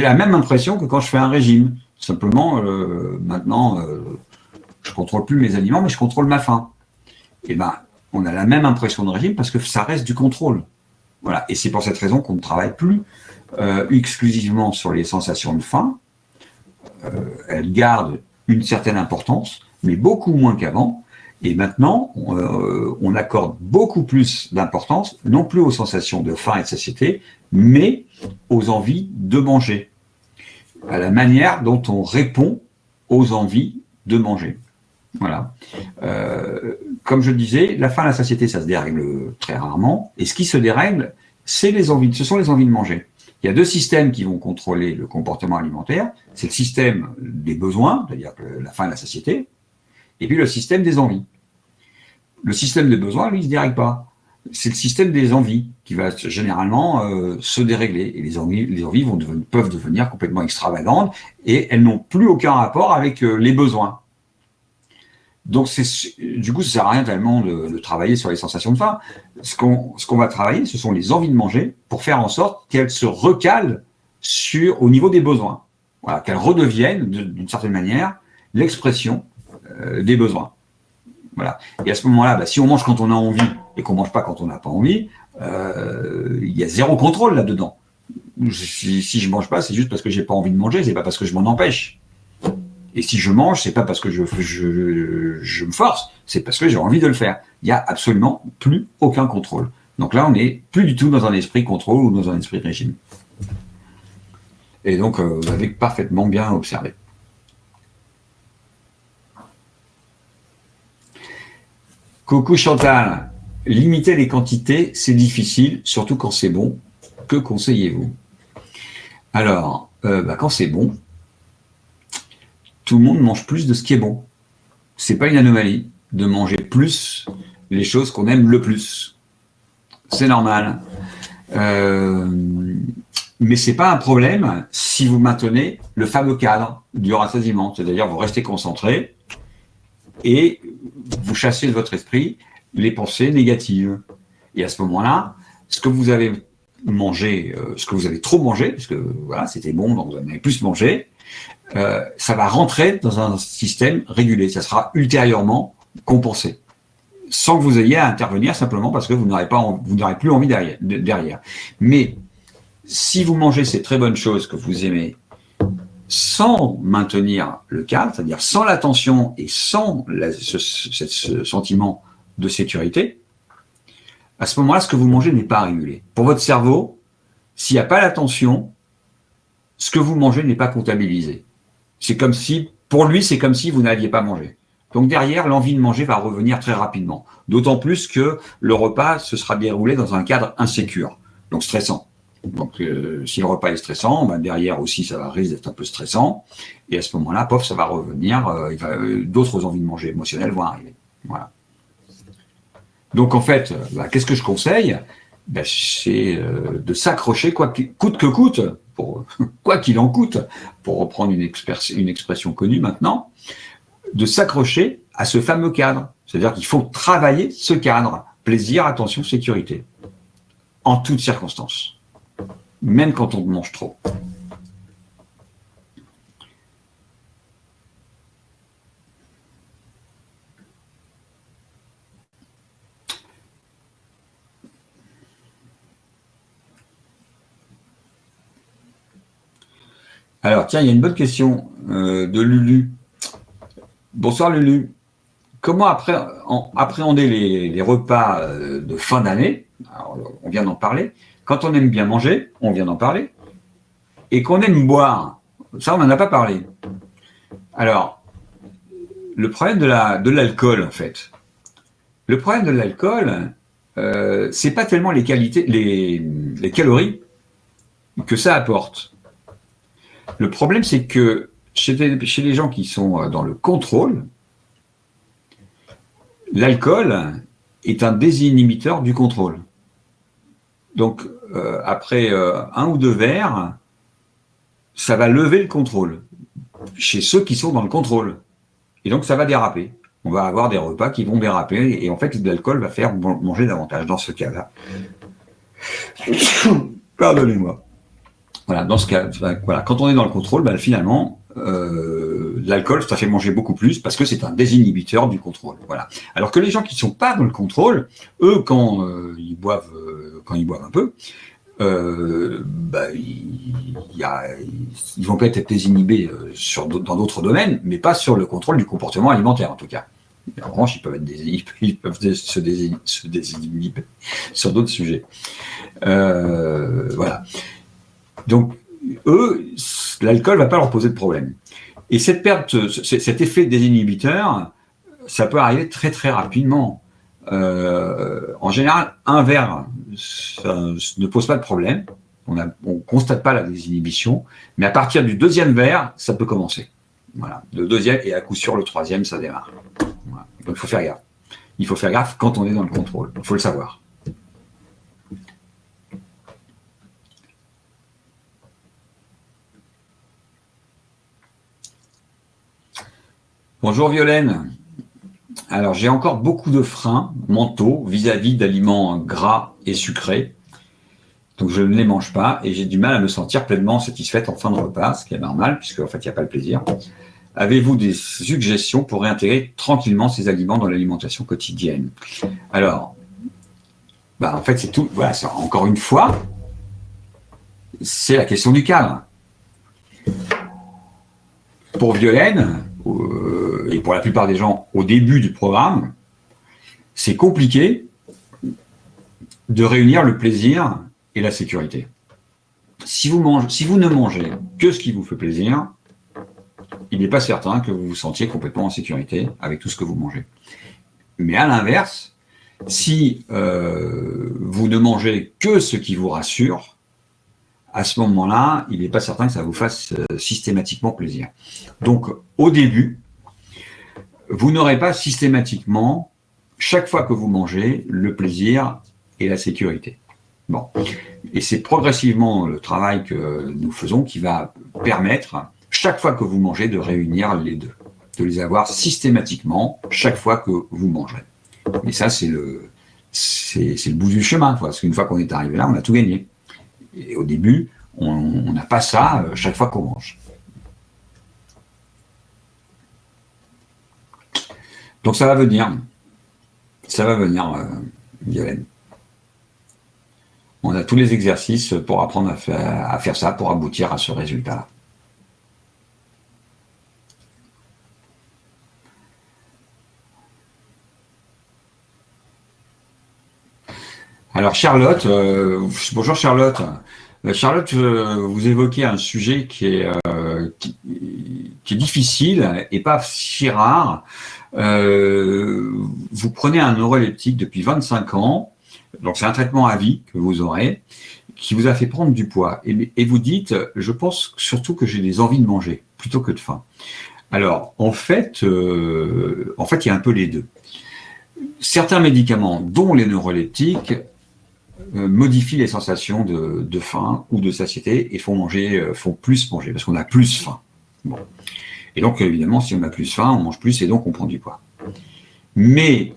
[SPEAKER 1] la même impression que quand je fais un régime. Simplement, maintenant, je contrôle plus mes aliments, mais je contrôle ma faim. Et on a la même impression de régime parce que ça reste du contrôle. Voilà. Et c'est pour cette raison qu'on ne travaille plus exclusivement sur les sensations de faim. Elles gardent une certaine importance, mais beaucoup moins qu'avant. Et maintenant, on accorde beaucoup plus d'importance, non plus aux sensations de faim et de satiété, mais aux envies de manger, à la manière dont on répond aux envies de manger. Voilà. Comme je disais, la faim et la satiété, ça se dérègle très rarement. Et ce qui se dérègle, ce sont les envies de manger. Il y a 2 systèmes qui vont contrôler le comportement alimentaire. C'est le système des besoins, c'est-à-dire la faim et la satiété, et puis le système des envies. Le système des besoins, lui, il ne se dérègle pas. C'est le système des envies qui va généralement se dérégler. Et les envies peuvent devenir complètement extravagantes et elles n'ont plus aucun rapport avec les besoins. Donc, du coup, ça ne sert à rien tellement de travailler sur les sensations de faim. Ce qu'on va travailler, ce sont les envies de manger pour faire en sorte qu'elles se recalent au niveau des besoins. Voilà, qu'elles redeviennent, d'une certaine manière, l'expression des besoins. Voilà. Et à ce moment-là, si on mange quand on a envie et qu'on ne mange pas quand on n'a pas envie, il y a zéro contrôle là-dedans. Si je ne mange pas, c'est juste parce que je n'ai pas envie de manger, c'est pas parce que je m'en empêche. Et si je mange, c'est pas parce que je me force, c'est parce que j'ai envie de le faire. Il n'y a absolument plus aucun contrôle. Donc là, on n'est plus du tout dans un esprit contrôle ou dans un esprit régime. Et donc, vous avez parfaitement bien observé. Coucou Chantal, limiter les quantités, c'est difficile, surtout quand c'est bon. Que conseillez-vous? Alors, quand c'est bon, tout le monde mange plus de ce qui est bon. C'est pas une anomalie de manger plus les choses qu'on aime le plus. C'est normal. Mais c'est pas un problème si vous maintenez le fameux cadre du rassasiement, c'est-à-dire vous restez concentré et vous chassez de votre esprit les pensées négatives. Et à ce moment-là, ce que vous avez mangé, ce que vous avez trop mangé, parce que voilà, c'était bon, donc vous en avez plus mangé, ça va rentrer dans un système régulé. Ça sera ultérieurement compensé, sans que vous ayez à intervenir, simplement parce que vous n'aurez plus envie derrière. Mais si vous mangez ces très bonnes choses que vous aimez, sans maintenir le cadre, c'est-à-dire sans l'attention et sans ce sentiment de sécurité, à ce moment-là, ce que vous mangez n'est pas régulé. Pour votre cerveau, s'il n'y a pas l'attention, ce que vous mangez n'est pas comptabilisé. C'est comme si, pour lui, c'est comme si vous n'aviez pas mangé. Donc derrière, l'envie de manger va revenir très rapidement. D'autant plus que le repas se sera déroulé dans un cadre insécure, donc stressant. Donc si le repas est stressant, ben derrière aussi ça risque d'être un peu stressant. Et à ce moment-là, pof, ça va revenir. D'autres envies de manger émotionnelles vont arriver. Voilà. Donc en fait, qu'est-ce que je conseille? C'est de s'accrocher coûte que coûte, quoi qu'il en coûte, pour reprendre une expression connue maintenant, de s'accrocher à ce fameux cadre. C'est-à-dire qu'il faut travailler ce cadre. Plaisir, attention, sécurité. En toutes circonstances. Même quand on mange trop. Alors, tiens, il y a une bonne question de Lulu. Bonsoir Lulu. Comment appréhender les repas de fin d'année? On vient d'en parler. Quand on aime bien manger, on vient d'en parler. Et qu'on aime boire, ça on n'en a pas parlé. Alors, le problème de l'alcool, en fait. Le problème de l'alcool, c'est pas tellement les calories que ça apporte. Le problème, c'est que chez les gens qui sont dans le contrôle, l'alcool est un désinhibiteur du contrôle. Donc, après un ou deux verres, ça va lever le contrôle chez ceux qui sont dans le contrôle. Et donc, ça va déraper. On va avoir des repas qui vont déraper et en fait, l'alcool va faire manger davantage dans ce cas-là. Pardonnez-moi. Voilà, dans ce cas, voilà, quand on est dans le contrôle, finalement, l'alcool, ça fait manger beaucoup plus parce que c'est un désinhibiteur du contrôle. Voilà. Alors que les gens qui ne sont pas dans le contrôle, eux, quand ils boivent un peu, ils vont peut-être être désinhibés dans d'autres domaines, mais pas sur le contrôle du comportement alimentaire en tout cas. En revanche, ils peuvent se désinhiber sur d'autres sujets. Voilà. Donc, eux, l'alcool ne va pas leur poser de problème. Et cet effet désinhibiteur, ça peut arriver très très rapidement. En général, un verre, ça ne pose pas de problème. On ne constate pas la désinhibition, mais à partir du deuxième verre, ça peut commencer. Voilà. Le deuxième, et à coup sûr, le troisième, ça démarre. Voilà. Donc, il faut faire gaffe. Il faut faire gaffe quand on est dans le contrôle. Il faut le savoir. Bonjour Violaine. Alors, j'ai encore beaucoup de freins mentaux vis-à-vis d'aliments gras et sucrés. Donc, je ne les mange pas et j'ai du mal à me sentir pleinement satisfaite en fin de repas, ce qui est normal puisque en fait, il n'y a pas le plaisir. Avez-vous des suggestions pour réintégrer tranquillement ces aliments dans l'alimentation quotidienne? Alors, en fait, c'est tout. Voilà, encore une fois, c'est la question du cadre. Pour Violaine, et pour la plupart des gens au début du programme, c'est compliqué de réunir le plaisir et la sécurité. Si vous ne mangez que ce qui vous fait plaisir, il n'est pas certain que vous vous sentiez complètement en sécurité avec tout ce que vous mangez. Mais à l'inverse, si vous ne mangez que ce qui vous rassure, à ce moment-là, il n'est pas certain que ça vous fasse systématiquement plaisir. Donc, au début, vous n'aurez pas systématiquement, chaque fois que vous mangez, le plaisir et la sécurité. Bon. Et c'est progressivement le travail que nous faisons qui va permettre, chaque fois que vous mangez, de réunir les deux. de les avoir systématiquement chaque fois que vous mangerez. Et ça, c'est le bout du chemin, parce qu'une fois qu'on est arrivé là, on a tout gagné. Et au début, on n'a pas ça chaque fois qu'on mange. Donc ça va venir, Violaine. On a tous les exercices pour apprendre à faire ça, pour aboutir à ce résultat-là. Alors Charlotte, bonjour Charlotte. Charlotte, vous évoquez un sujet qui est difficile et pas si rare. Vous prenez un neuroleptique depuis 25 ans, donc c'est un traitement à vie que vous aurez, qui vous a fait prendre du poids. Et vous dites, je pense surtout que j'ai des envies de manger plutôt que de faim. Alors, en fait, il y a un peu les deux. Certains médicaments, dont les neuroleptiques, modifient les sensations de faim ou de satiété et font plus manger, parce qu'on a plus faim. Bon. Et donc, évidemment, si on a plus faim, on mange plus et donc on prend du poids. Mais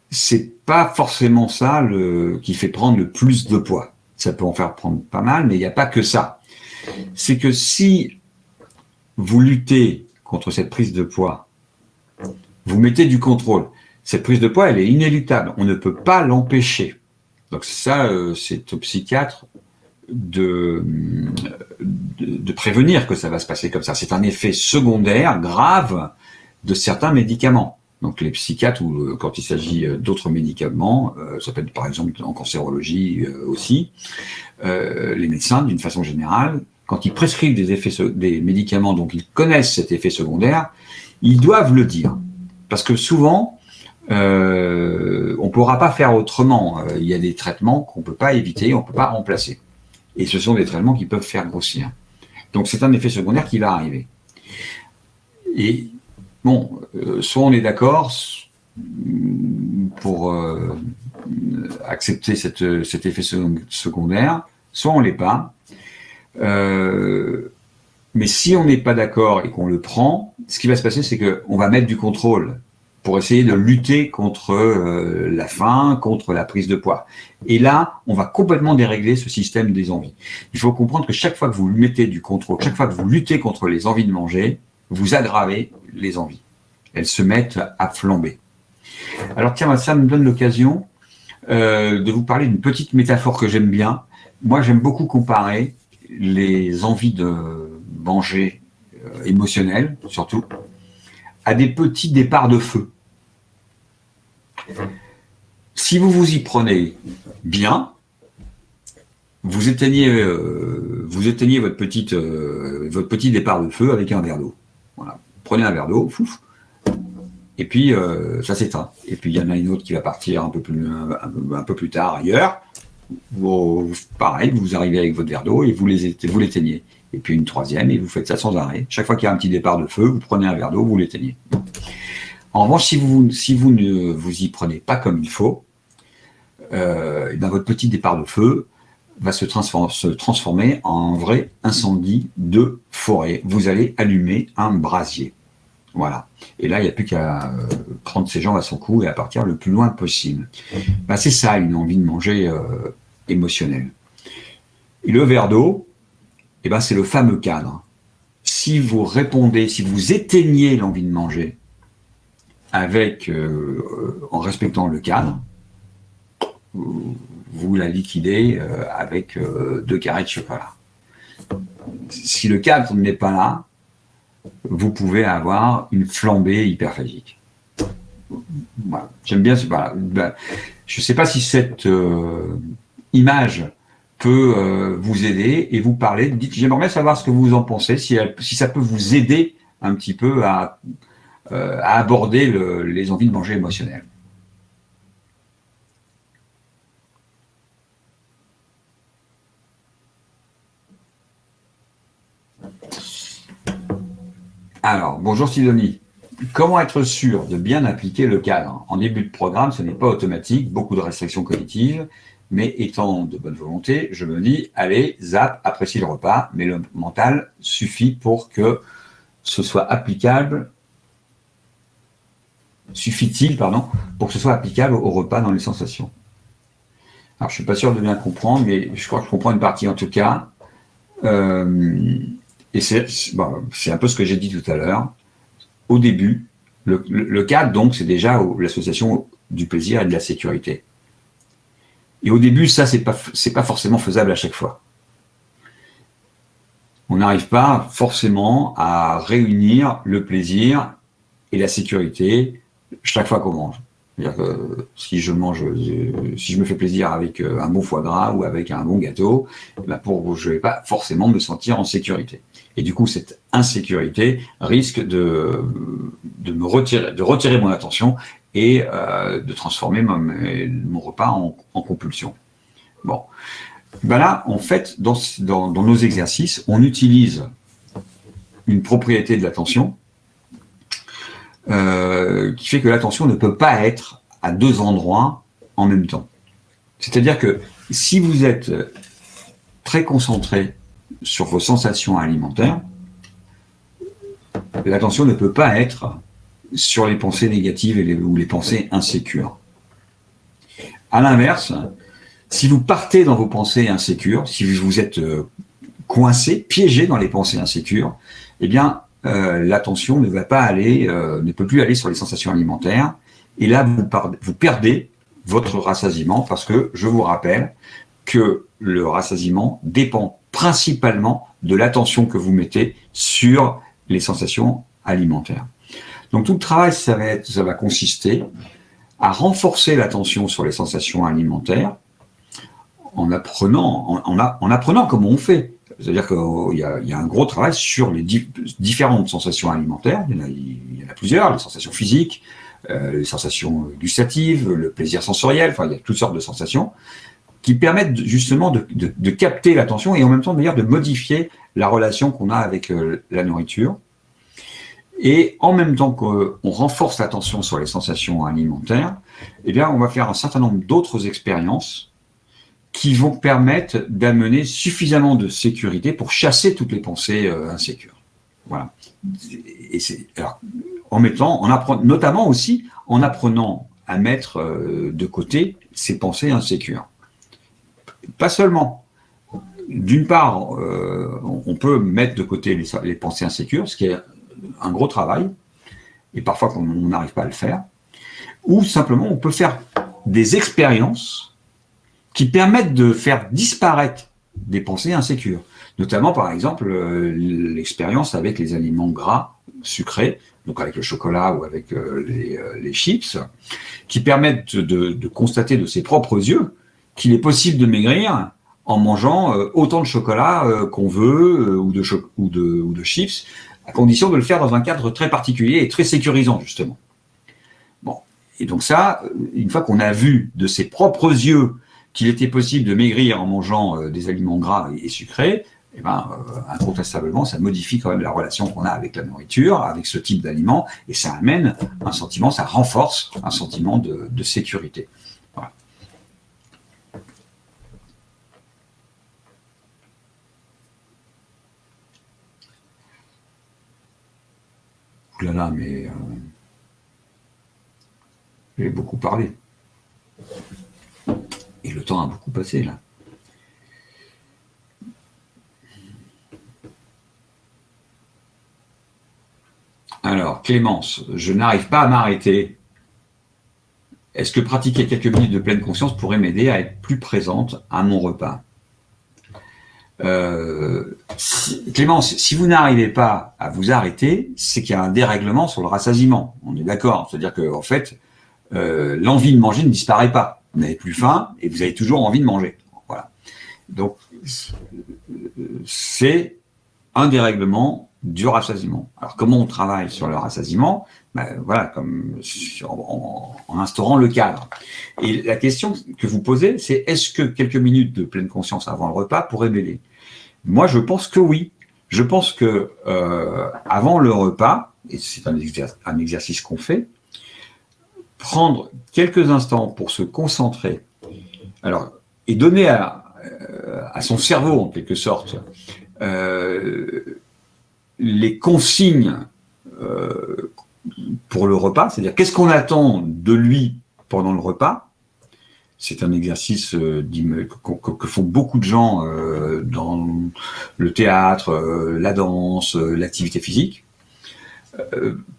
[SPEAKER 1] c'est pas forcément ça qui fait prendre le plus de poids. Ça peut en faire prendre pas mal, mais il n'y a pas que ça. C'est que si vous luttez contre cette prise de poids, vous mettez du contrôle. Cette prise de poids, elle est inéluctable. On ne peut pas l'empêcher. Donc ça, c'est au psychiatre de prévenir que ça va se passer comme ça. C'est un effet secondaire grave de certains médicaments. Donc les psychiatres, ou quand il s'agit d'autres médicaments, ça peut être par exemple en cancérologie aussi, les médecins, d'une façon générale, quand ils prescrivent des médicaments dont ils connaissent cet effet secondaire, ils doivent le dire. Parce que souvent, on ne pourra pas faire autrement. Il y a des traitements qu'on ne peut pas éviter, on ne peut pas remplacer. Et ce sont des traitements qui peuvent faire grossir. Donc c'est un effet secondaire qui va arriver. Et bon, soit on est d'accord pour accepter cet effet secondaire, soit on ne l'est pas. Mais si on n'est pas d'accord et qu'on le prend, ce qui va se passer, c'est qu'on va mettre du contrôle pour essayer de lutter contre la faim, contre la prise de poids. Et là, on va complètement dérégler ce système des envies. Il faut comprendre que chaque fois que vous mettez du contrôle, chaque fois que vous luttez contre les envies de manger, vous aggravez les envies. Elles se mettent à flamber. Alors tiens, ça me donne l'occasion de vous parler d'une petite métaphore que j'aime bien. Moi, j'aime beaucoup comparer les envies de manger émotionnelles, surtout, à des petits départs de feu. Si vous vous y prenez bien, vous éteignez votre petit départ de feu avec un verre d'eau. Voilà. Prenez un verre d'eau, fouf, et puis ça s'éteint. Et puis il y en a une autre qui va partir un peu plus tard ailleurs. Pareil, vous arrivez avec votre verre d'eau et vous l'éteignez. Et puis une troisième, et vous faites ça sans arrêt. Chaque fois qu'il y a un petit départ de feu, vous prenez un verre d'eau, vous l'éteignez. En revanche, si vous ne vous y prenez pas comme il faut, votre petit départ de feu va se transformer en un vrai incendie de forêt. Vous allez allumer un brasier. Voilà. Et là, il n'y a plus qu'à prendre ses jambes à son cou et à partir le plus loin possible. C'est ça, une envie de manger émotionnelle. Et le verre d'eau, c'est le fameux cadre. Si vous répondez, si vous éteignez l'envie de manger en respectant le cadre, vous la liquidez avec 2 carrés de chocolat. Si le cadre n'est pas là, vous pouvez avoir une flambée hyperphagique. Voilà. J'aime bien. Voilà. Je ne sais pas si cette image peut vous aider et vous parler. J'aimerais bien savoir ce que vous en pensez, si ça peut vous aider un petit peu à aborder les envies de manger émotionnelles. Alors, bonjour Sidonie. Comment être sûr de bien appliquer le cadre? En début de programme, ce n'est pas automatique, beaucoup de restrictions cognitives, mais étant de bonne volonté, je me dis, allez, zap, apprécie le repas, mais le mental suffit pour que ce soit applicable, suffit-il, pardon, pour que ce soit applicable au repas dans les sensations. Alors, je suis pas sûr de bien comprendre, mais je crois que je comprends une partie en tout cas. Et c'est un peu ce que j'ai dit tout à l'heure. Au début, le cadre, donc, c'est déjà l'association du plaisir et de la sécurité. Et au début, ça, c'est pas forcément faisable à chaque fois. On n'arrive pas forcément à réunir le plaisir et la sécurité chaque fois qu'on mange. C'est-à-dire que si je me fais plaisir avec un bon foie gras ou avec un bon gâteau, je ne vais pas forcément me sentir en sécurité. Et du coup, cette insécurité risque de retirer mon attention et de transformer mon repas en compulsion. Bon. Ben là, en fait, dans nos exercices, on utilise une propriété de l'attention qui fait que l'attention ne peut pas être à deux endroits en même temps. C'est-à-dire que si vous êtes très concentré sur vos sensations alimentaires, l'attention ne peut pas être sur les pensées négatives ou les pensées insécures. À l'inverse, si vous partez dans vos pensées insécures, si vous êtes coincé, piégé dans les pensées insécures, eh bien, l'attention ne peut plus aller sur les sensations alimentaires. Et là, vous perdez votre rassasiement parce que je vous rappelle que le rassasiement dépend principalement de l'attention que vous mettez sur les sensations alimentaires. Donc tout le travail, ça va consister à renforcer l'attention sur les sensations alimentaires en apprenant comment on fait. C'est-à-dire qu'il y a un gros travail sur les différentes sensations alimentaires. Il y en a plusieurs, les sensations physiques, les sensations gustatives, le plaisir sensoriel, enfin il y a toutes sortes de sensations qui permettent justement de capter l'attention et en même temps d'ailleurs de modifier la relation qu'on a avec la nourriture. Et en même temps qu'on renforce l'attention sur les sensations alimentaires, eh bien on va faire un certain nombre d'autres expériences qui vont permettre d'amener suffisamment de sécurité pour chasser toutes les pensées insécures. Voilà. Et notamment aussi en apprenant à mettre de côté ces pensées insécures. Pas seulement. D'une part, on peut mettre de côté les pensées insécures, ce qui est un gros travail, et parfois on n'arrive pas à le faire, ou simplement on peut faire des expériences qui permettent de faire disparaître des pensées insécures. Notamment, par exemple, l'expérience avec les aliments gras, sucrés, donc avec le chocolat ou avec les chips, qui permettent de constater de ses propres yeux qu'il est possible de maigrir en mangeant autant de chocolat qu'on veut ou de chips, à condition de le faire dans un cadre très particulier et très sécurisant, justement. Bon. Et donc ça, une fois qu'on a vu de ses propres yeux qu'il était possible de maigrir en mangeant des aliments gras et sucrés, eh ben, incontestablement, ça modifie quand même la relation qu'on a avec la nourriture, avec ce type d'aliments, et ça amène un sentiment, ça renforce un sentiment de sécurité. Voilà. Ouh là là, mais j'ai beaucoup parlé. Et le temps a beaucoup passé, là. Alors, Clémence, je n'arrive pas à m'arrêter. Est-ce que pratiquer quelques minutes de pleine conscience pourrait m'aider à être plus présente à mon repas ? Clémence, si vous n'arrivez pas à vous arrêter, c'est qu'il y a un dérèglement sur le rassasiement. On est d'accord. C'est-à-dire que, en fait, l'envie de manger ne disparaît pas. Vous n'avez plus faim et vous avez toujours envie de manger. Voilà. Donc, c'est un dérèglement du rassasiement. Alors, comment on travaille sur le rassasiement ? Voilà, comme en instaurant le cadre. Et la question que vous posez, c'est est-ce que quelques minutes de pleine conscience avant le repas pourraient m'aider ? Moi, je pense que oui. Je pense que avant le repas, et c'est un exercice qu'on fait, prendre quelques instants pour se concentrer. Alors, et donner à son cerveau, en quelque sorte, les consignes pour le repas, c'est-à-dire qu'est-ce qu'on attend de lui pendant le repas. C'est un exercice que font beaucoup de gens dans le théâtre, la danse, l'activité physique,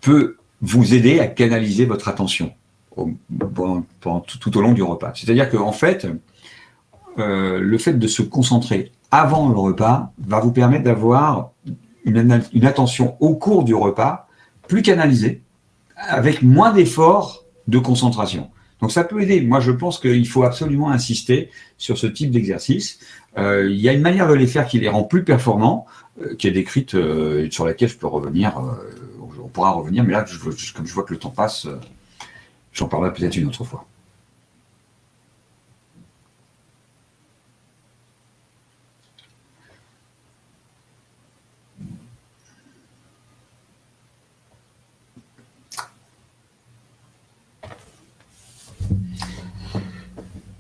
[SPEAKER 1] peut vous aider à canaliser votre attention tout au long du repas. C'est-à-dire qu'en fait, le fait de se concentrer avant le repas va vous permettre d'avoir une attention au cours du repas plus canalisée, avec moins d'efforts de concentration. Donc ça peut aider. Moi, je pense qu'il faut absolument insister sur ce type d'exercice. Il y a une manière de les faire qui les rend plus performants, qui est décrite, sur laquelle je peux revenir. On pourra revenir, mais là, comme je vois que le temps passe, j'en parlerai peut-être une autre fois.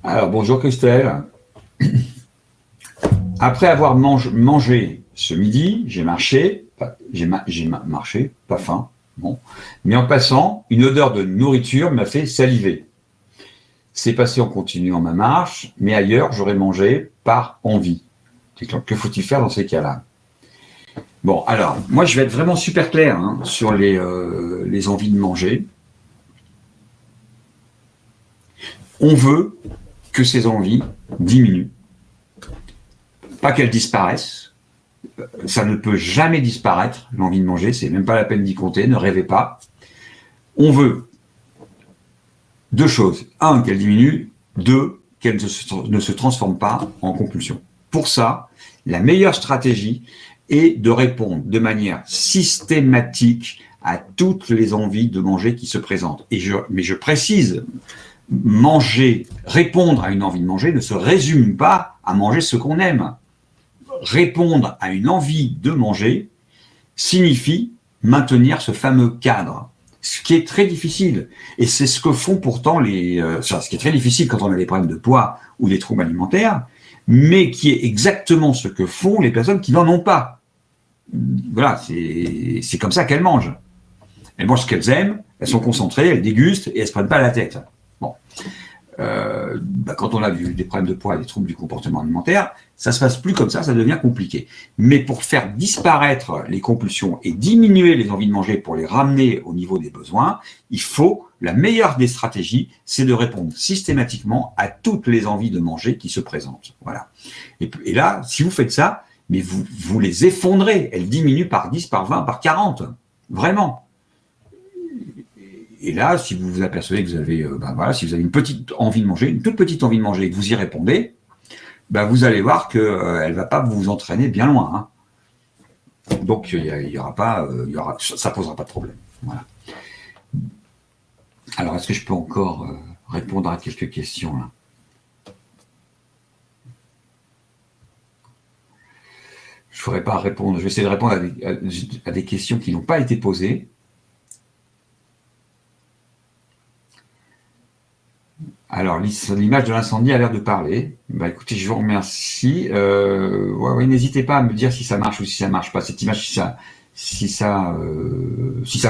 [SPEAKER 1] Alors, bonjour Christelle. Après avoir mangé ce midi, j'ai marché, marché, pas faim, bon. Mais en passant, une odeur de nourriture m'a fait saliver. C'est passé en continuant ma marche, mais ailleurs, j'aurais mangé par envie. Que faut-il faire dans ces cas-là? Bon, alors, moi, je vais être vraiment super clair sur les envies de manger. On veut que ces envies diminuent, pas qu'elles disparaissent. Ça ne peut jamais disparaître, l'envie de manger, c'est même pas la peine d'y compter, ne rêvez pas. On veut deux choses. Un, qu'elle diminue. Deux, qu'elle ne se transforme pas en compulsion. Pour ça, la meilleure stratégie est de répondre de manière systématique à toutes les envies de manger qui se présentent. Mais je précise, répondre à une envie de manger ne se résume pas à manger ce qu'on aime. Répondre à une envie de manger signifie maintenir ce fameux cadre, ce qui est très difficile. Et c'est ce que font pourtant ce qui est très difficile quand on a des problèmes de poids ou des troubles alimentaires, mais qui est exactement ce que font les personnes qui n'en ont pas. Voilà, c'est comme ça qu'elles mangent. Elles mangent ce qu'elles aiment, elles sont concentrées, elles dégustent et elles ne se prennent pas la tête. Bon. Quand on a des problèmes de poids et des troubles du comportement alimentaire, ça ne se passe plus comme ça devient compliqué. Mais pour faire disparaître les compulsions et diminuer les envies de manger pour les ramener au niveau des besoins, la meilleure des stratégies, c'est de répondre systématiquement à toutes les envies de manger qui se présentent. Voilà. Et là, si vous faites ça, mais vous les effondrez. Elles diminuent par 10, par 20, par 40. Vraiment. Et là, si vous vous apercevez que vous avez, si vous avez une petite envie de manger, une toute petite envie de manger et que vous y répondez, vous allez voir qu'elle ne va pas vous entraîner bien loin. Donc, ça ne posera pas de problème. Voilà. Alors, est-ce que je peux encore répondre à quelques questions là? Je ne pourrais pas répondre. Je vais essayer de répondre à des questions qui n'ont pas été posées. Alors, l'image de l'incendie a l'air de parler. Écoutez, je vous remercie. N'hésitez pas à me dire si ça marche ou si ça marche pas. Cette image, si ça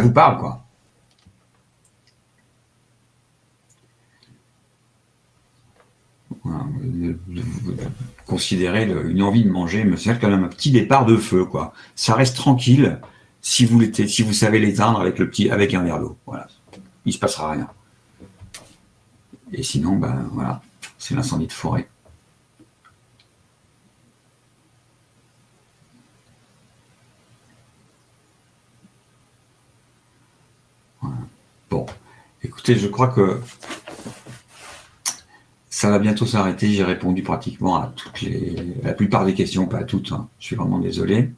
[SPEAKER 1] vous parle, quoi. Voilà. Considérez une envie de manger, mais c'est quand même un petit départ de feu, quoi. Ça reste tranquille si vous savez l'éteindre avec un verre d'eau. Voilà. Il se passera rien. Et sinon, voilà, c'est l'incendie de forêt. Voilà. Bon, écoutez, je crois que ça va bientôt s'arrêter. J'ai répondu pratiquement à la plupart des questions, pas à toutes. Je suis vraiment désolé.